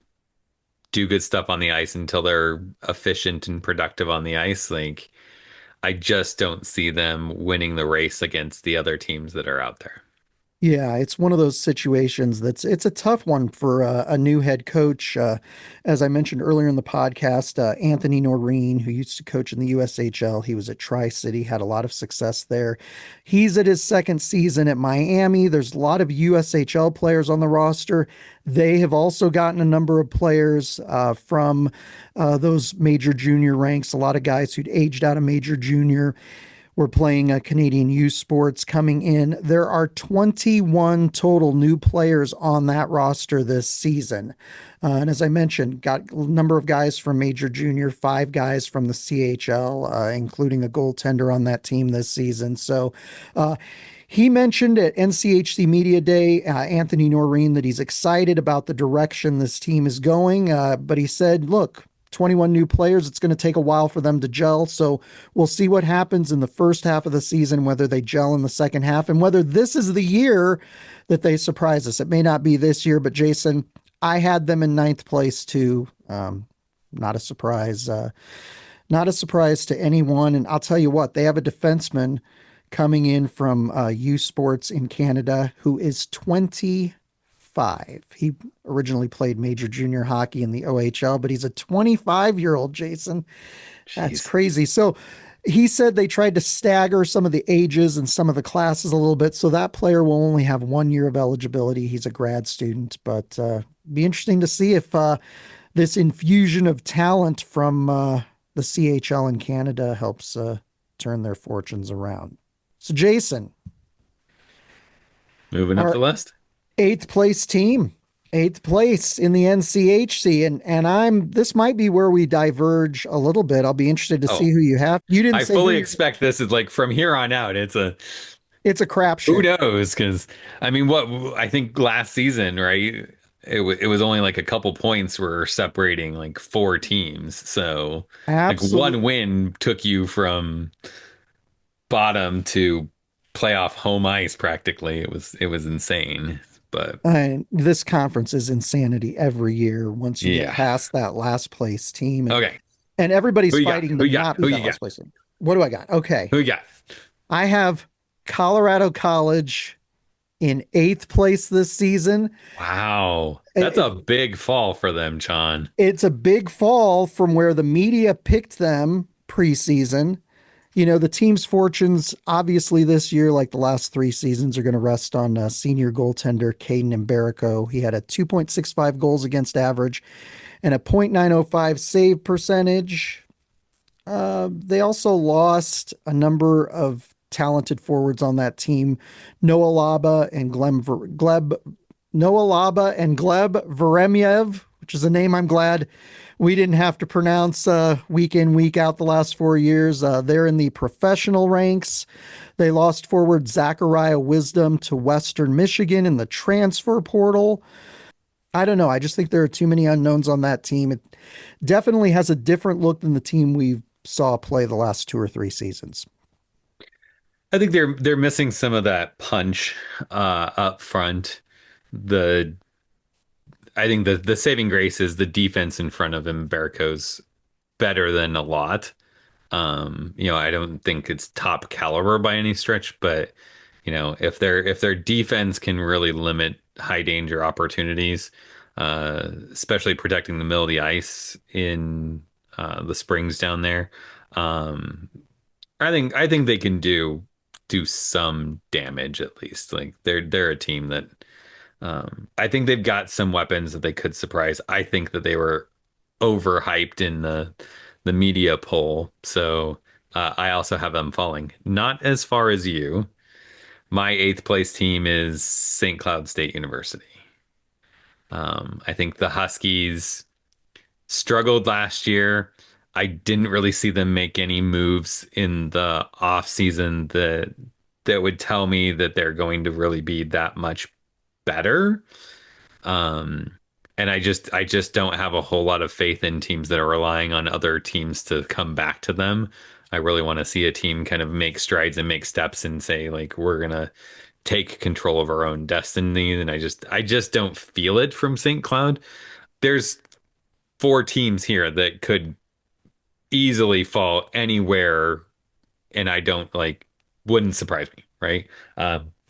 do good stuff on the ice, until they're efficient and productive on the ice, like I just don't see them winning the race against the other teams that are out there. Yeah, it's one of those situations it's a tough one for a new head coach. As I mentioned earlier in the podcast, Anthony Noreen, who used to coach in the USHL, he was at Tri-City, had a lot of success there. He's at his second season at Miami. There's a lot of USHL players on the roster. They have also gotten a number of players from those major junior ranks, a lot of guys who'd aged out of major junior. We're playing Canadian youth sports coming in. There are 21 total new players on that roster this season. And as I mentioned, got a number of guys from Major Junior, 5 guys from the CHL, including a goaltender on that team this season. So he mentioned at NCHC Media Day, Anthony Noreen, that he's excited about the direction this team is going. But he said, look, 21 new players, it's going to take a while for them to gel. So we'll see what happens in the first half of the season, whether they gel in the second half, and whether this is the year that they surprise us. It may not be this year, but Jason, I had them in ninth place too. Not a surprise. Not a surprise to anyone. And I'll tell you what, they have a defenseman coming in from U Sports in Canada who is 25. He originally played major junior hockey in the OHL, but he's a 25-year-old, Jason. That's Jeez. crazy. So he said they tried to stagger some of the ages and some of the classes a little bit. So that player will only have 1 year of eligibility. He's a grad student, but be interesting to see if this infusion of talent from the CHL in Canada helps turn their fortunes around. So, Jason, Moving up our the list. eighth place team, eighth place in the NCHC, and I'm this might be where we diverge a little bit. I'll be interested to see Oh, who you have. You didn't I say who fully you're. expect this is like from here on out. It's a It's a who crapshoot. knows? Because I mean, what I think last season, right? It was only like a couple points were separating like 4 teams. So like one Absolutely. win took you from bottom to playoff home ice practically. It was insane. But And this conference is insanity every year once you get yeah. past that last place team. Okay. And Who everybody's you got? fighting Who to you got? not be Who that you last got? place team. What do I got? Okay. Who you got? I have Colorado College in eighth place this season. Wow. That's It, a big fall for them, John. it's a big fall from where the media picked them preseason. You know, the team's fortunes, obviously, this year, like the last three seasons, are going to rest on senior goaltender Caden Mbarico. He had a 2.65 goals against average and a .905 save percentage. They also lost a number of talented forwards on that team, Noah Laba and Gleb Veremyev, which is a name I'm glad we didn't have to pronounce week in, week out the last 4 years. They're in the professional ranks. They lost forward Zachariah Wisdom to Western Michigan in the transfer portal. I don't know. I just think there are too many unknowns on that team. It definitely has a different look than the team we saw play the last two or three seasons. I think they're missing some of that punch up front. The I think the saving grace is the defense in front of him. Barco's better than a lot. I don't think it's top caliber by any stretch, but if their defense can really limit high danger opportunities, especially protecting the middle of the ice in the springs down there, um, I think they can do some damage at least. Like they're a team that I think they've got some weapons that they could surprise. I think that they were overhyped in the media poll, so I also have them falling. Not as far as you. My eighth place team is St. Cloud State University. I think the Huskies struggled last year. I didn't really see them make any moves in the off season that would tell me that they're going to really be that much better. Um, and I just don't have a whole lot of faith in teams that are relying on other teams to come back to them. I really want to see a team kind of make strides and make steps and say like we're gonna take control of our own destiny. And I just don't feel it from St. Cloud. There's four teams here that could easily fall anywhere, and I don't like wouldn't surprise me, right?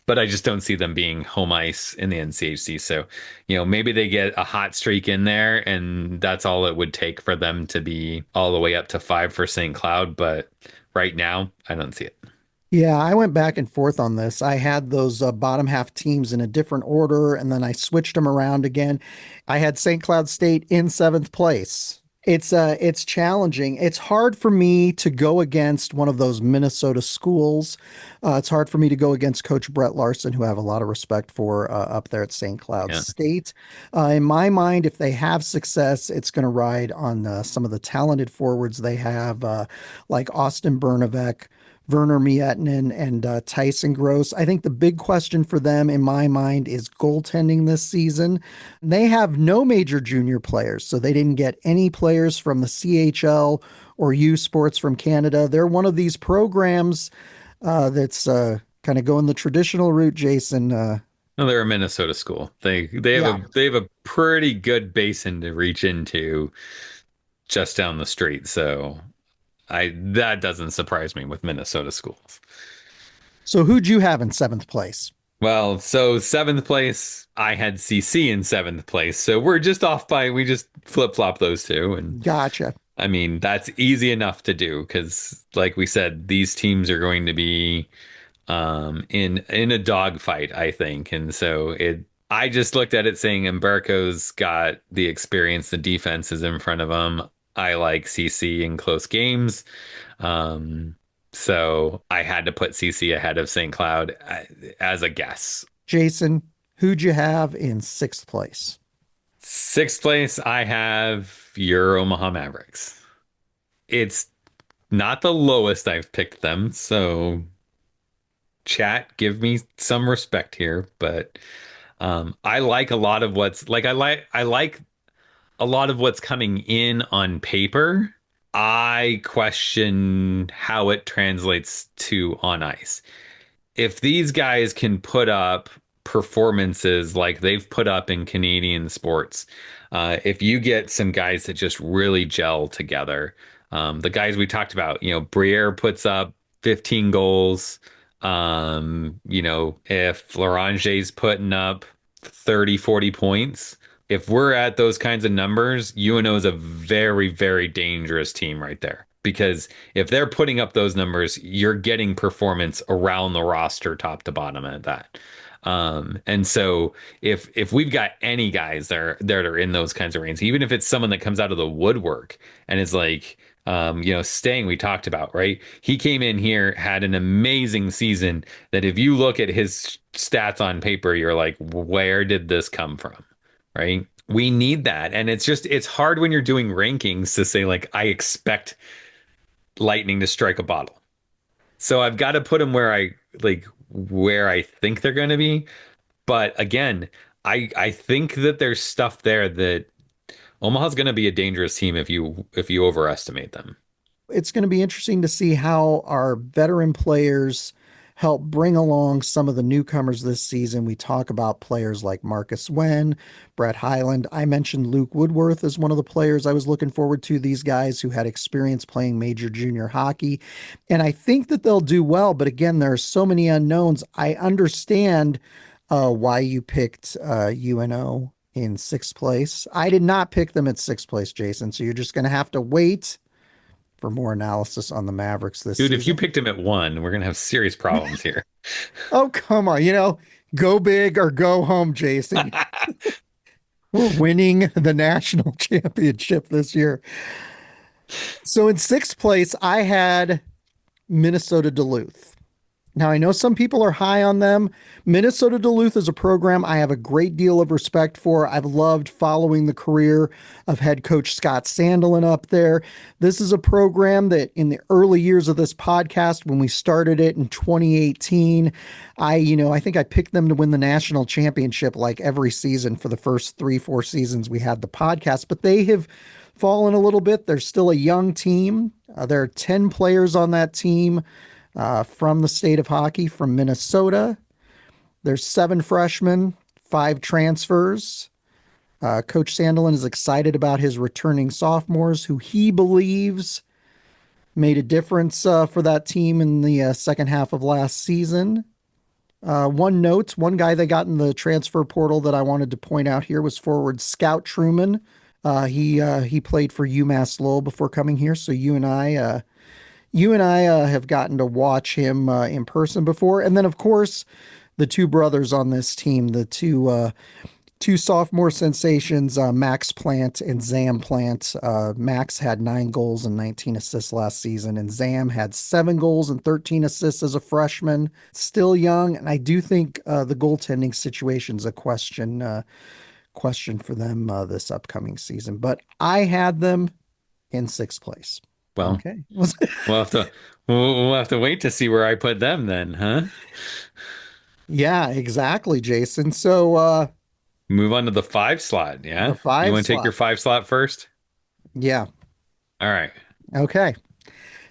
But I just don't see them being home ice in the NCHC. So, maybe they get a hot streak in there, and that's all it would take for them to be all the way up to five for St. Cloud. But right now, I don't see it. Yeah, I went back and forth on this. I had those bottom half teams in a different order, and then I switched them around again. I had St. Cloud State in seventh place. It's challenging. It's hard for me to go against one of those Minnesota schools. It's hard for me to go against Coach Brett Larson, who I have a lot of respect for up there at St. Cloud Yeah. State. In my mind, if they have success, it's going to ride on some of the talented forwards they have, like Austin Bernavec, Werner Miettinen, and Tyson Gross. I think the big question for them, in my mind, is goaltending this season. They have no major junior players, so they didn't get any players from the CHL or U Sports from Canada. They're one of these programs that's kind of going the traditional route, Jason. No, they're a Minnesota school. They have Yeah. a pretty good basin to reach into just down the street. So I that doesn't surprise me with Minnesota schools. So who'd you have in seventh place? Well, so seventh place, I had CC in seventh place. So we're just off by we just flip flop those two. And Gotcha. I mean, that's easy enough to do because, like we said, these teams are going to be in a dogfight, I think. And so I just looked at it saying Umberco's got the experience, the defense is in front of him. I like CC in close games. Um, so I had to put CC ahead of St. Cloud as a guess. Jason, who'd you have in sixth place? Sixth place, I have your Omaha Mavericks. It's not the lowest I've picked them, so chat, give me some respect here. But I like a lot of what's like I like a lot of what's coming in on paper. I question how it translates to on ice. If these guys can put up performances like they've put up in Canadian sports, if you get some guys that just really gel together, the guys we talked about, Briere puts up 15 goals. If Larange's putting up 30, 40 points, if we're at those kinds of numbers, UNO is a very, very dangerous team right there. Because if they're putting up those numbers, you're getting performance around the roster, top to bottom at that. And so if we've got any guys that are in those kinds of ranges, even if it's someone that comes out of the woodwork and is like, Staying, we talked about, right? He came in here, had an amazing season that if you look at his stats on paper, you're like, where did this come from? Right? We need that. And it's hard when you're doing rankings to say, like, I expect Lightning to strike a bottle. So I've got to put them where I think they're going to be. But again, I think that there's stuff there that Omaha's going to be a dangerous team if you overestimate them. It's going to be interesting to see how our veteran players help bring along some of the newcomers this season. We talk about players like Marcus Wen, Brett Highland. I mentioned Luke Woodworth as one of the players I was looking forward to, these guys who had experience playing major junior hockey. And I think that they'll do well. But again, there are so many unknowns. I understand why you picked UNO in sixth place. I did not pick them at sixth place, Jason. So you're just going to have to wait for more analysis on the Mavericks this Dude, if you season. picked him at one, we're going to have serious problems here. Oh, come on. Go big or go home, Jason. We're winning the national championship this year. So in sixth place, I had Minnesota Duluth. Now, I know some people are high on them. Minnesota Duluth is a program I have a great deal of respect for. I've loved following the career of head coach Scott Sandelin up there. This is a program that in the early years of this podcast, when we started it in 2018, I think I picked them to win the national championship like every season for the first 3, 4 seasons we had the podcast, but they have fallen a little bit. They're still a young team. There are 10 players on that team from the state of hockey from Minnesota. There's 7 freshmen, 5 transfers. Coach Sandelin is excited about his returning sophomores, who he believes made a difference for that team in the second half of last season. One guy they got in the transfer portal that I wanted to point out here was forward Scout Truman. He played for UMass Lowell before coming here, so you and I have gotten to watch him in person before. And then, of course, the 2 brothers on this team, the two sophomore sensations, Max Plant and Zam Plant. Max had 9 goals and 19 assists last season, and Zam had 7 goals and 13 assists as a freshman. Still young, and I do think the goaltending situation's a question for them this upcoming season. But I had them in sixth place. Well, Okay. we'll have to we'll have to wait to see where I put them then, huh? Yeah, exactly, Jason. So Move on to the 5 slot, the yeah? You five want to take your slot. 5 slot first? Yeah. All right. Okay.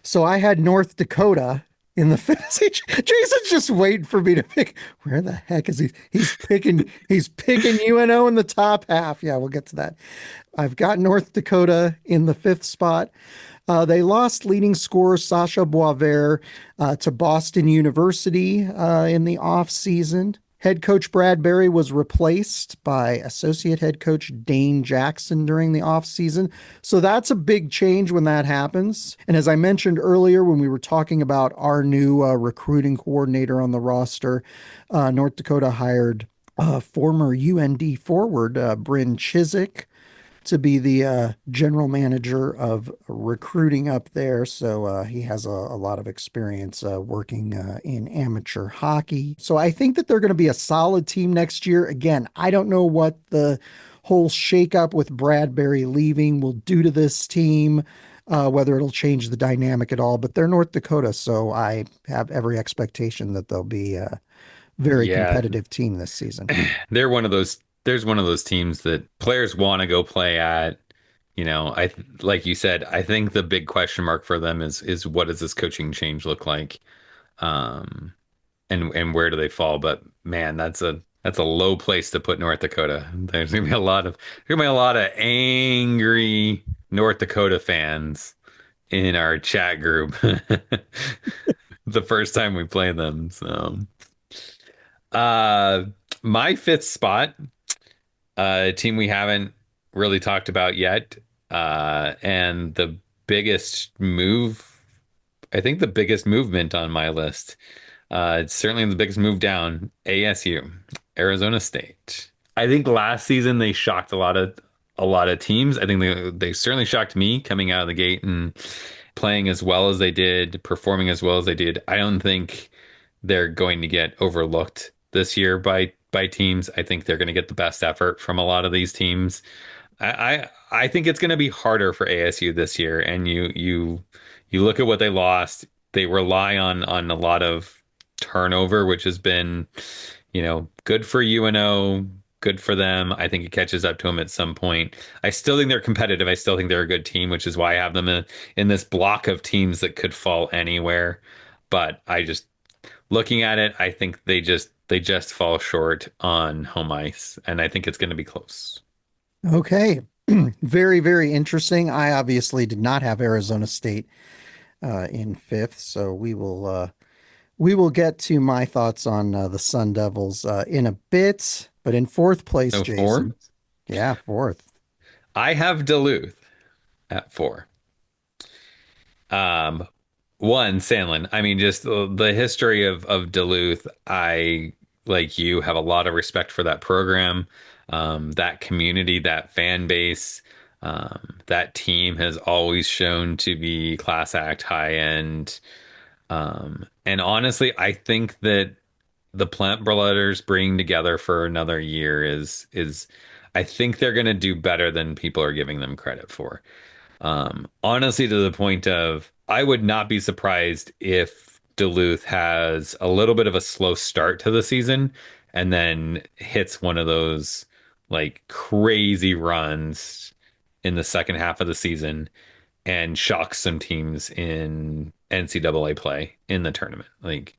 So I had North Dakota in the fantasy. Jason's just waiting for me to pick. Where the heck is he? He's picking UNO in the top half. Yeah, we'll get to that. I've got North Dakota in the 5th spot. They lost leading scorer Sasha Boisvert to Boston University in the offseason. Head coach Brad Berry was replaced by associate head coach Dane Jackson during the offseason. So that's a big change when that happens. And as I mentioned earlier, when we were talking about our new recruiting coordinator on the roster, North Dakota hired former UND forward Bryn Chiswick to be the general manager of recruiting up there. So he has a lot of experience working in amateur hockey. So I think that they're going to be a solid team next year. Again, I don't know what the whole shakeup with Bradbury leaving will do to this team. Whether it'll change the dynamic at all, but they're North Dakota, so I have every expectation that they'll be a very Yeah, competitive team this season. there's one of those teams that players want to go play at. I like you said, I think the big question mark for them is what does this coaching change look like? Um, and where do they fall? But man, that's a low place to put North Dakota. There's gonna be a lot of angry North Dakota fans in our chat group the first time we play them. So, uh, my fifth spot, a team we haven't really talked about yet, and the biggest move. I think the biggest movement on my list. It's certainly the biggest move down. ASU, Arizona State. I think last season they shocked a lot of teams. I think they certainly shocked me coming out of the gate and playing as well as they did, performing as well as they did. I don't think they're going to get overlooked this year by teams. I think they're going to get the best effort from a lot of these teams. I think it's going to be harder for ASU this year. And you look at what they lost. They rely on a lot of turnover, which has been, good for UNO, good for them. I think it catches up to them at some point. I still think they're competitive. I still think they're a good team, which is why I have them in this block of teams that could fall anywhere. But I just looking at it, I think they just fall short on home ice, and I think it's going to be close. Okay. Very, very interesting. I obviously did not have Arizona State in fifth, so we will get to my thoughts on the Sun Devils in a bit. But in fourth place, So four, Jason. Yeah, fourth. I have Duluth at four. Um, One, Sandlin. I mean, just the history of Duluth. I, like you, have a lot of respect for that program, that community, that fan base. That team has always shown to be class act, high end. And honestly, I think that the Plant Brothers bringing together for another year is I think they're going to do better than people are giving them credit for. Honestly, to the point of I would not be surprised if Duluth has a little bit of a slow start to the season and then hits one of those like crazy runs in the second half of the season and shocks some teams in NCAA play in the tournament. Like,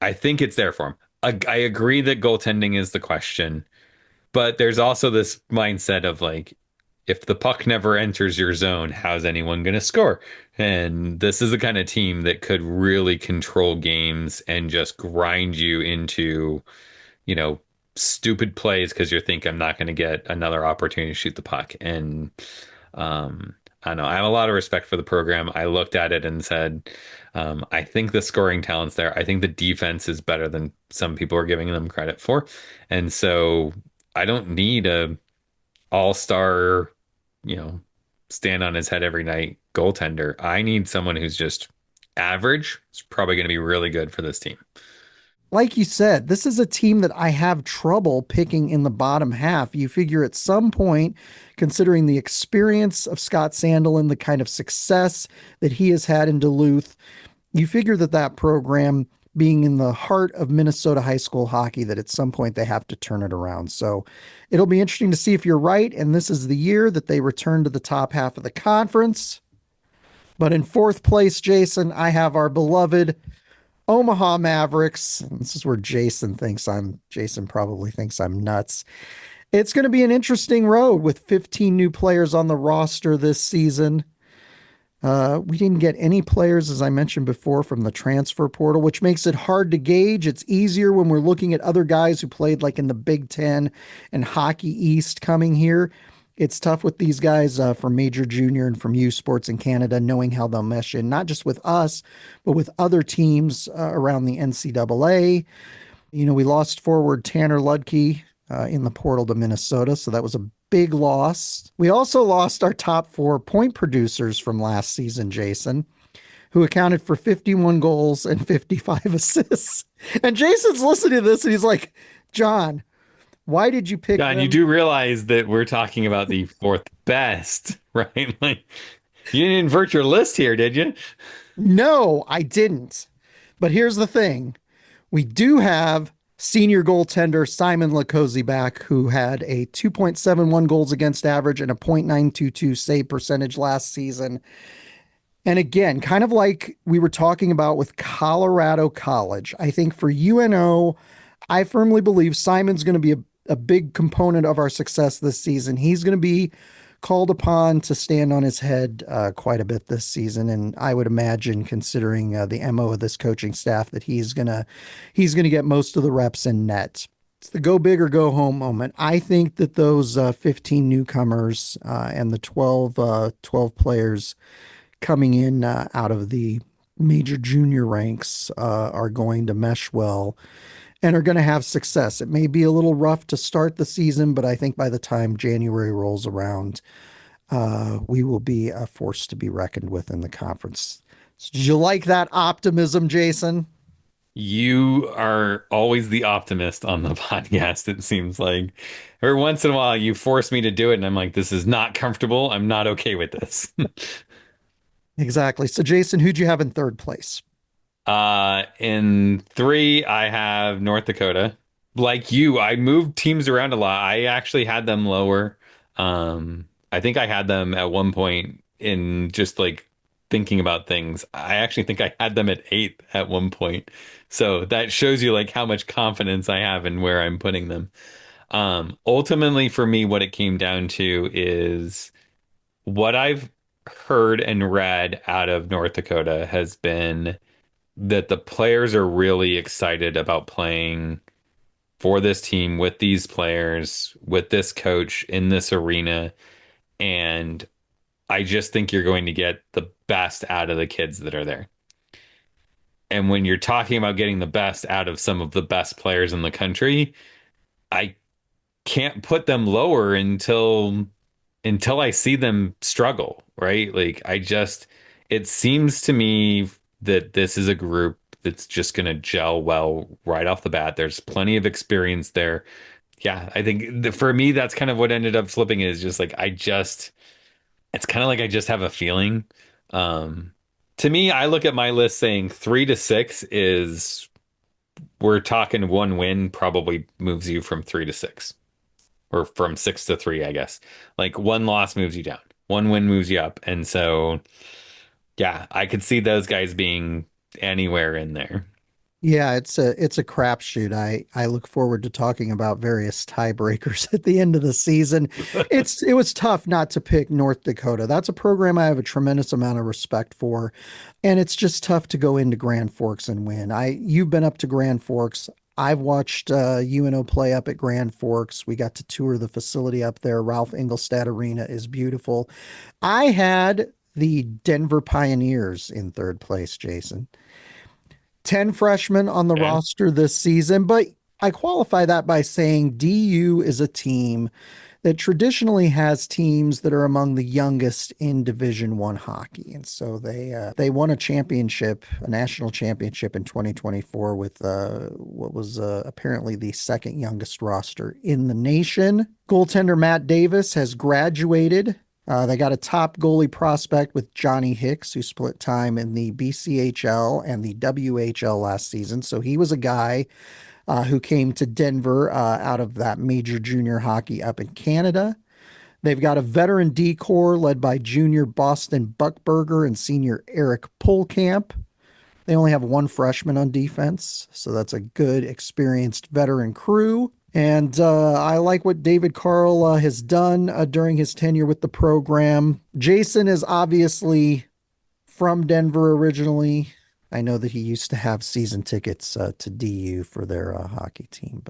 I think it's there for him. I agree that goaltending is the question, but there's also this mindset of like, if the puck never enters your zone, how's anyone going to score? And this is the kind of team that could really control games and just grind you into, you know, stupid plays because you think I'm not going to get another opportunity to shoot the puck. And I don't know. I have a lot of respect for the program. I looked at it and said, I think the scoring talent's there. I think the defense is better than some people are giving them credit for. And so I don't need a all-star, you know, stand on his head every night goaltender. I need someone who's just average. It's probably going to be really good for this team. Like you said, this is a team that I have trouble picking in the bottom half. You figure at some point, considering the experience of Scott Sandelin, the kind of success that he has had in Duluth, you figure that that program being in the heart of Minnesota high school hockey, that at some point they have to turn it around. So it'll be interesting to see if you're right. And this is the year that they return to the top half of the conference. But in fourth place, Jason, I have our beloved Omaha Mavericks. And this is where Jason probably thinks I'm nuts. It's going to be an interesting road with 15 new players on the roster this season. We didn't get any players, as I mentioned before, from the transfer portal, which makes it hard to gauge. It's easier when we're looking at other guys who played like in the Big Ten and Hockey East coming here. It's tough with these guys from Major Junior and from U Sports in Canada, knowing how they'll mesh in, not just with us, but with other teams around the NCAA. You know, we lost forward Tanner Ludke in the portal to Minnesota, so that was a big loss. We also lost our top 4 point producers from last season, Jason, who accounted for 51 goals and 55 assists. And Jason's listening to this and he's like, Jon, why did you pick John, you them? do realize that we're talking about the fourth best, right? Like, you didn't invert your list here, did you? No, I didn't. But here's the thing. We do have senior goaltender Simon Lakoziback, who had a 2.71 goals against average and a .922 save percentage last season. And again, kind of like we were talking about with Colorado College, I think for UNO, I firmly believe Simon's going to be a big component of our success this season. He's going to be called upon to stand on his head quite a bit this season, and I would imagine, considering the MO of this coaching staff, that he's gonna get most of the reps in net. It's the go big or go home moment. I think that those 15 newcomers and the 12 players coming in out of the major junior ranks are going to mesh well and are going to have success. It may be a little rough to start the season, but I think by the time January rolls around, we will be a force to be reckoned with in the conference. So did you like that optimism, Jason? You are always the optimist on the podcast, it seems like. Every once in a while, you force me to do it, and I'm like, this is not comfortable. I'm not okay with this. Exactly. So, Jason, who'd you have in third place? In three, I have North Dakota. Like you, I moved teams around a lot. I actually had them lower. I think I had them at one point in just like thinking about things. I actually think I had them at eighth at one point. So that shows you like how much confidence I have in where I'm putting them. Ultimately for me, what it came down to is what I've heard and read out of North Dakota has been that the players are really excited about playing for this team with these players, with this coach in this arena. And I just think you're going to get the best out of the kids that are there. And when you're talking about getting the best out of some of the best players in the country, I can't put them lower until I see them struggle, right? Like I just it seems to me that this is a group that's just going to gel well right off the bat. There's plenty of experience there. Yeah, I think for me that's kind of what ended up flipping is just like it's kind of like I just have a feeling. Um to me, I look at my list saying 3 to 6 is we're talking one win probably moves you from 3 to 6 or from 6 to 3, I guess. Like one loss moves you down, one win moves you up. And so, yeah, I could see those guys being anywhere in there. Yeah, it's a crapshoot. I look forward to talking about various tiebreakers at the end of the season. It was tough not to pick North Dakota. That's a program I have a tremendous amount of respect for, and it's just tough to go into Grand Forks and win. You've been up to Grand Forks. I've watched UNO play up at Grand Forks. We got to tour the facility up there. Ralph Engelstad Arena is beautiful. I had the Denver Pioneers in third place, Jason. 10 freshmen on the Okay. roster this season, but I qualify that by saying DU is a team that traditionally has teams that are among the youngest in Division One hockey, and so they won a championship, a national championship in 2024 with what was apparently the second youngest roster in the nation. Goaltender Matt Davis has graduated. They got a top goalie prospect with Johnny Hicks, who split time in the BCHL and the WHL last season. So he was a guy who came to Denver out of that major junior hockey up in Canada. They've got a veteran D corps led by junior Boston Buckberger and senior Eric Polkamp. They only have one freshman on defense, so that's a good, experienced veteran crew. And I like what David Carl has done during his tenure with the program. Jason is obviously from Denver originally. I know that he used to have season tickets to DU for their hockey team,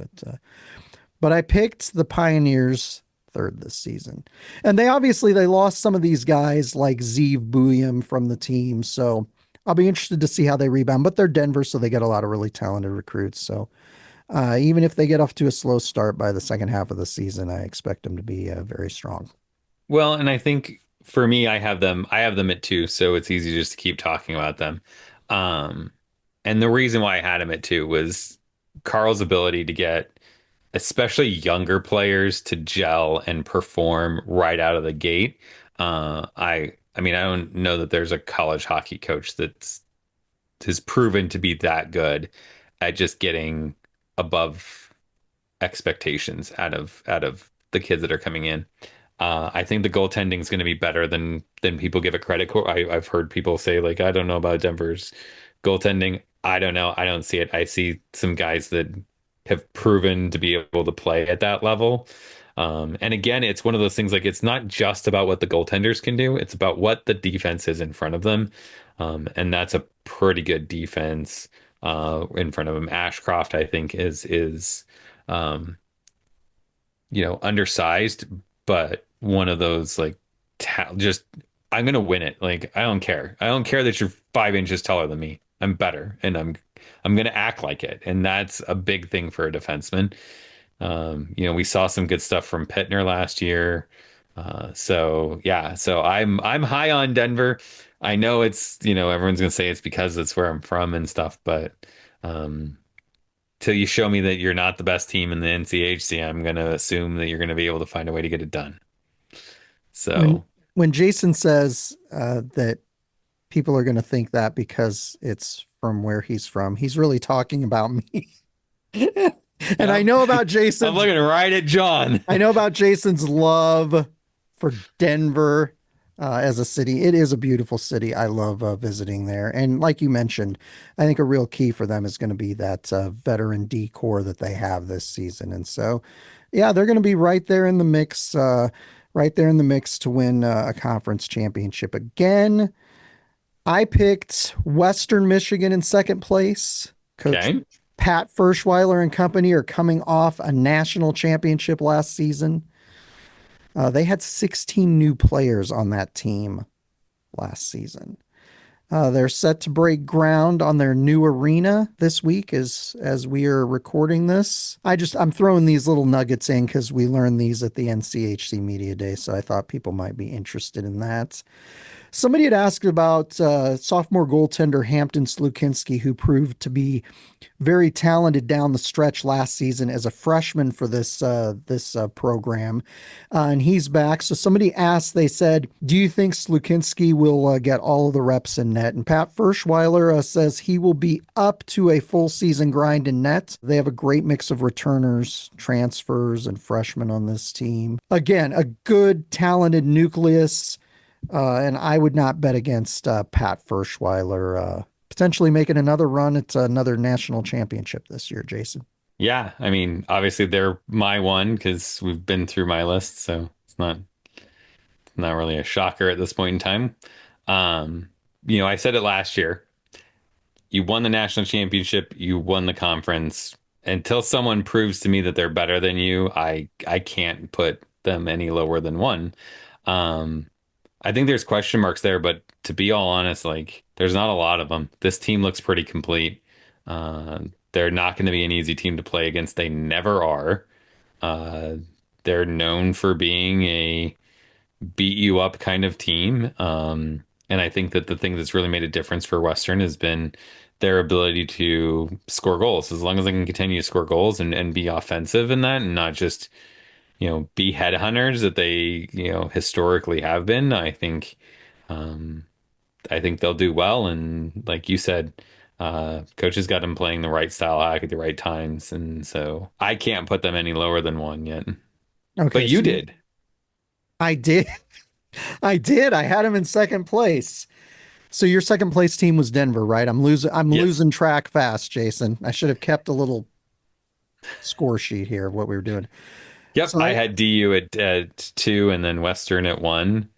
but I picked the Pioneers third this season, and they lost some of these guys like Zeev Bouillon from the team, so I'll be interested to see how they rebound. But they're Denver, so they get a lot of really talented recruits. So even if they get off to a slow start by the second half of the season, I expect them to be very strong. Well, and I think for me, I have them at two, so it's easy just to keep talking about them. Um, and the reason why I had him at two was Carl's ability to get especially younger players to gel and perform right out of the gate. I mean, I don't know that there's a college hockey coach that's has proven to be that good at just getting above expectations out of the kids that are coming in. I think the goaltending is going to be better than people give it credit for. I've heard people say like, I don't know about Denver's goaltending. I don't know. I don't see it. I see some guys that have proven to be able to play at that level. And again, it's one of those things like it's not just about what the goaltenders can do. It's about what the defense is in front of them. And that's a pretty good defense in front of him. Ashcroft, I think, is um, undersized, but one of those like just I'm gonna win it. Like I don't care. I don't care that you're 5 inches taller than me. I'm better, and I'm gonna act like it, and that's a big thing for a defenseman. We saw some good stuff from Pittner last year. So yeah, so I'm high on Denver. I know it's everyone's gonna say it's because it's where I'm from and stuff, but um, till you show me that you're not the best team in the NCHC, I'm going to assume that you're going to be able to find a way to get it done. When So, when Jason says that people are going to think that because it's from where he's from, he's really talking about me. And yep. I'm looking right at Jon. I know about Jason's love for Denver as a city. It is a beautiful city. I love visiting there. And like you mentioned, I think a real key for them is going to be that veteran decor that they have this season. And so, yeah, they're going to be right there in the mix, right there in the mix to win a conference championship again. I picked Western Michigan in second place. Coach Okay. Pat Ferschweiler and company are coming off a national championship last season. They had 16 new players on that team last season. They're set to break ground on their new arena this week as we are recording this. I'm throwing these little nuggets in because we learned these at the NCHC Media Day, so I thought people might be interested in that. Somebody had asked about sophomore goaltender Hampton Slukinski, who proved to be very talented down the stretch last season as a freshman for this program, and he's back. So somebody asked, they said, "Do you think Slukinski will get all of the reps in net?" And Pat Ferschweiler says he will be up to a full season grind in net. They have a great mix of returners, transfers, and freshmen on this team. Again, a good, talented nucleus. And I would not bet against Pat Ferschweiler potentially making another run at another national championship this year, Jason. Yeah. I mean, obviously they're my one because we've been through my list, so it's not really a shocker at this point in time. Um, I said it last year. You won the national championship, you won the conference. Until someone proves to me that they're better than you, I can't put them any lower than one. Um, I think there's question marks there, but to be all honest, like there's not a lot of them. This team looks pretty complete. Uh, they're not going to be an easy team to play against. They never are. Uh, they're known for being a beat you up kind of team. And I think that the thing that's really made a difference for Western has been their ability to score goals. As long as they can continue to score goals and be offensive in that and not just be headhunters that they, historically have been. Um, I think they'll do well. And like you said, coaches got them playing the right style hockey at the right times. And so I can't put them any lower than one yet. But Okay, you so did. I did. I did. I had him in second place. So your second place team was Denver, right? I'm Yes. losing track fast, Jason. I should have kept a little score sheet here of what we were doing. Yep. So I I, had DU at two and then Western at one.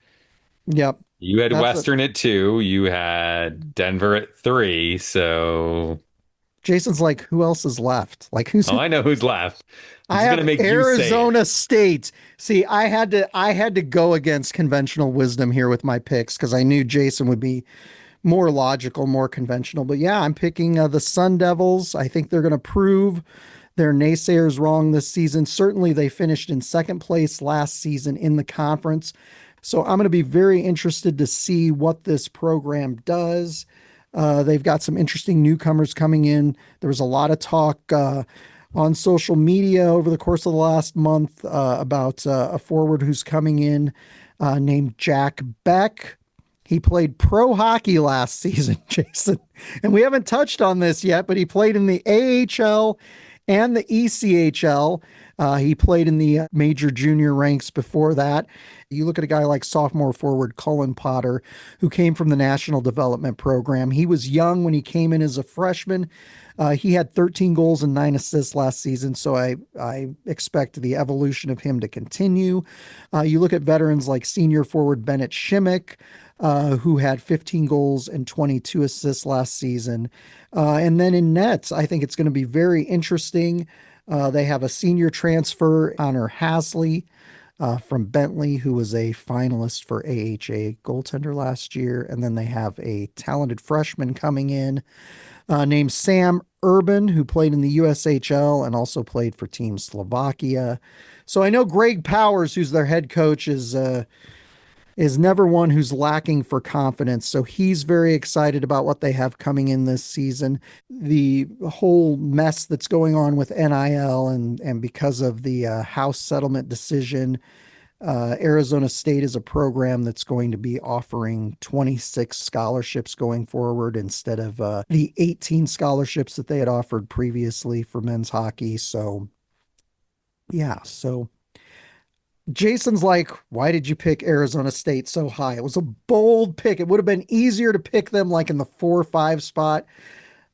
yep, You had that's what Western at two. You had Denver at three. So, Jason's like, who else is left? Like who's oh, I know who's left. I'm I just gonna have make you say it. Arizona State. See, I had to go against conventional wisdom here with my picks because I knew Jason would be more logical, more conventional. But yeah, I'm picking the Sun Devils. I think they're going to prove their naysayers wrong this season. Certainly, they finished in second place last season in the conference. So I'm going to be very interested to see what this program does. They've got some interesting newcomers coming in. There was a lot of talk on social media over the course of the last month about a forward who's coming in named Jack Beck. He played pro hockey last season, Jason. And we haven't touched on this yet, but he played in the AHL and the ECHL. He played in the major junior ranks before that. You look at a guy like sophomore forward Cullen Potter, who came from the National Development Program. He was young when he came in as a freshman. He had 13 goals and 9 assists last season, so I expect the evolution of him to continue. You look at veterans like senior forward Bennett Shimmick, who had 15 goals and 22 assists last season. And then in nets, I think it's going to be very interesting. They have a senior transfer, Connor Hasley, from Bentley, who was a finalist for AHA goaltender last year. And then they have a talented freshman coming in named Sam Urban, who played in the USHL and also played for Team Slovakia. So I know Greg Powers, who's their head coach, is never one who's lacking for confidence. So he's very excited about what they have coming in this season. The whole mess that's going on with NIL and because of the House settlement decision, Arizona State is a program that's going to be offering 26 scholarships going forward instead of the 18 scholarships that they had offered previously for men's hockey. So, yeah. So Jason's like, why did you pick Arizona State so high? It was a bold pick. It would have been easier to pick them like in the 4 or 5 spot.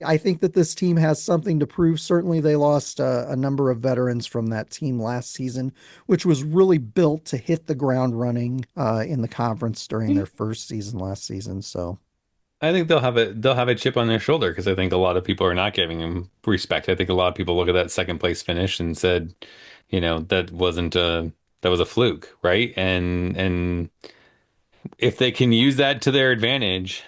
I think that this team has something to prove. Certainly, they lost a number of veterans from that team last season, which was really built to hit the ground running in the conference during their first season last season. So, I think they'll have a chip on their shoulder because I think a lot of people are not giving him respect. I think a lot of people look at that second place finish and said, that was a fluke, right? And if they can use that to their advantage,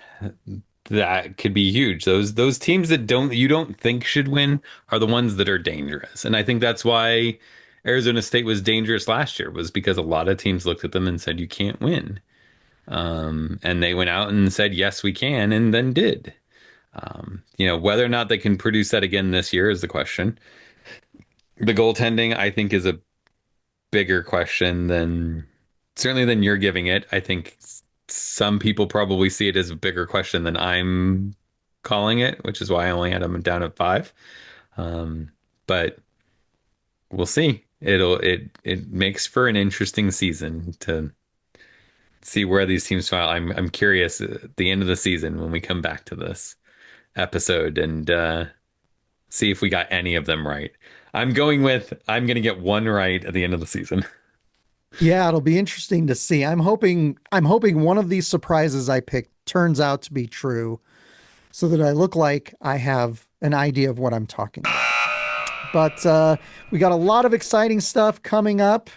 that could be huge. Those teams that you don't think should win are the ones that are dangerous. And I think that's why Arizona State was dangerous last year, was because a lot of teams looked at them and said you can't win. And they went out and said, yes, we can, and then did. Whether or not they can produce that again this year is the question. The goaltending, I think, is a bigger question than certainly than you're giving it. I think some people probably see it as a bigger question than I'm calling it, which is why I only had them down at 5. But we'll see. It makes for an interesting season to see where these teams file. I'm curious at the end of the season when we come back to this episode and see if we got any of them right. I'm going to get one right at the end of the season. yeah, it'll be interesting to see. I'm hoping one of these surprises I picked turns out to be true so that I look like I have an idea of what I'm talking about. But we got a lot of exciting stuff coming up.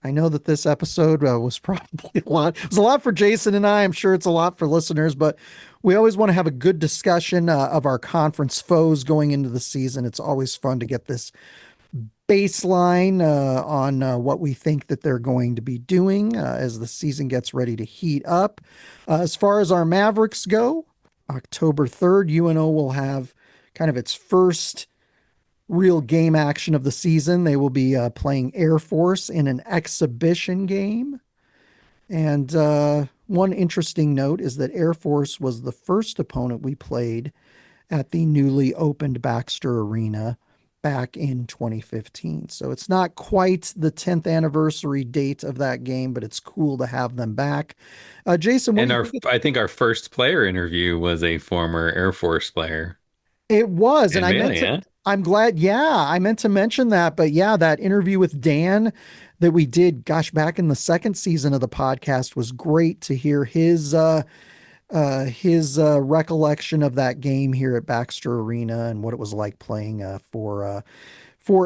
I know that this episode was probably a lot. It was a lot for Jason and I. I'm sure it's a lot for listeners, but we always want to have a good discussion of our conference foes going into the season. It's always fun to get this baseline on what we think that they're going to be doing as the season gets ready to heat up. As far as our Mavericks go, October 3rd, UNO will have kind of its first real game action of the season. They will be playing Air Force in an exhibition game. And one interesting note is that Air Force was the first opponent we played at the newly opened Baxter Arena back in 2015. So it's not quite the 10th anniversary date of that game, but it's cool to have them back. Jason, what And do you think? I think our first player interview was a former Air Force player. It was, and And Bailey, yeah. I'm glad, yeah, I meant to mention that, but yeah, that interview with Dan that we did, gosh, back in the second season of the podcast was great to hear his recollection of that game here at Baxter Arena and what it was like playing for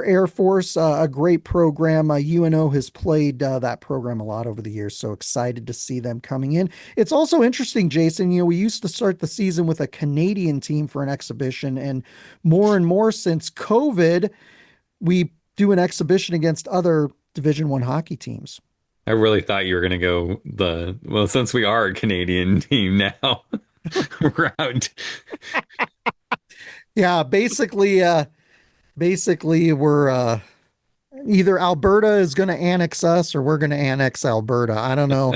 Air Force. A great program. UNO has played that program a lot over the years, so excited to see them coming in. It's also interesting, Jason. We used to start the season with a Canadian team for an exhibition, and more since COVID, we do an exhibition against other Division I hockey teams. I really thought you were going to go since we are a Canadian team now, route. Yeah, basically we're either Alberta is going to annex us or we're going to annex Alberta. I don't know.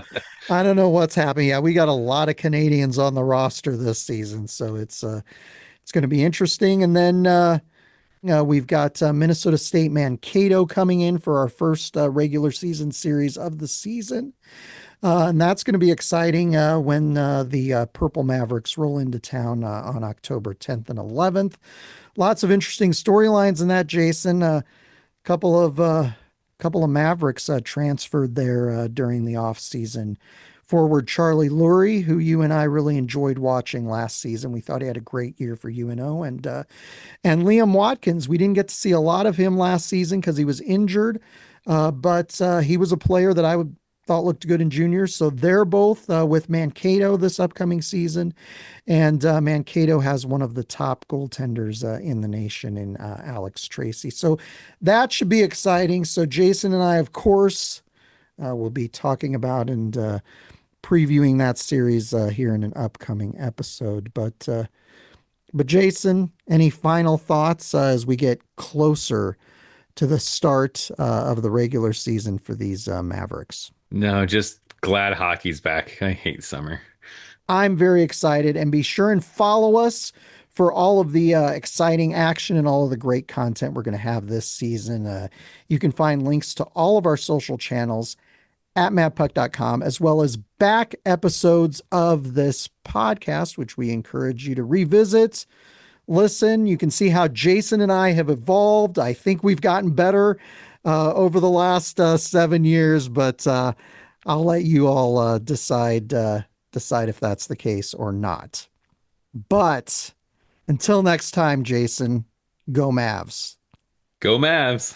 I don't know what's happening. Yeah, we got a lot of Canadians on the roster this season, so it's going to be interesting. And then We've got Minnesota State Mankato coming in for our first regular season series of the season. And that's going to be exciting when the Purple Mavericks roll into town on October 10th and 11th. Lots of interesting storylines in that, Jason. Couple of couple of Mavericks transferred there during the offseason. Forward Charlie Lurie, who you and I really enjoyed watching last season. We thought he had a great year for UNO. And Liam Watkins, we didn't get to see a lot of him last season because he was injured, but he was a player that I would thought looked good in juniors. So they're both with Mankato this upcoming season. And Mankato has one of the top goaltenders in the nation in Alex Tracy. So that should be exciting. So Jason and I, of course, will be talking about and previewing that series here in an upcoming episode. But Jason, any final thoughts as we get closer to the start of the regular season for these Mavericks? No, just glad hockey's back. I hate summer. I'm very excited, and be sure and follow us for all of the exciting action and all of the great content we're going to have this season. You can find links to all of our social channels at mavpuck.com, as well as back episodes of this podcast, which we encourage you to revisit. Listen, you can see how Jason and I have evolved. I think we've gotten better over the last 7 years, but I'll let you all decide if that's the case or not. But until next time, Jason, go Mavs. Go Mavs.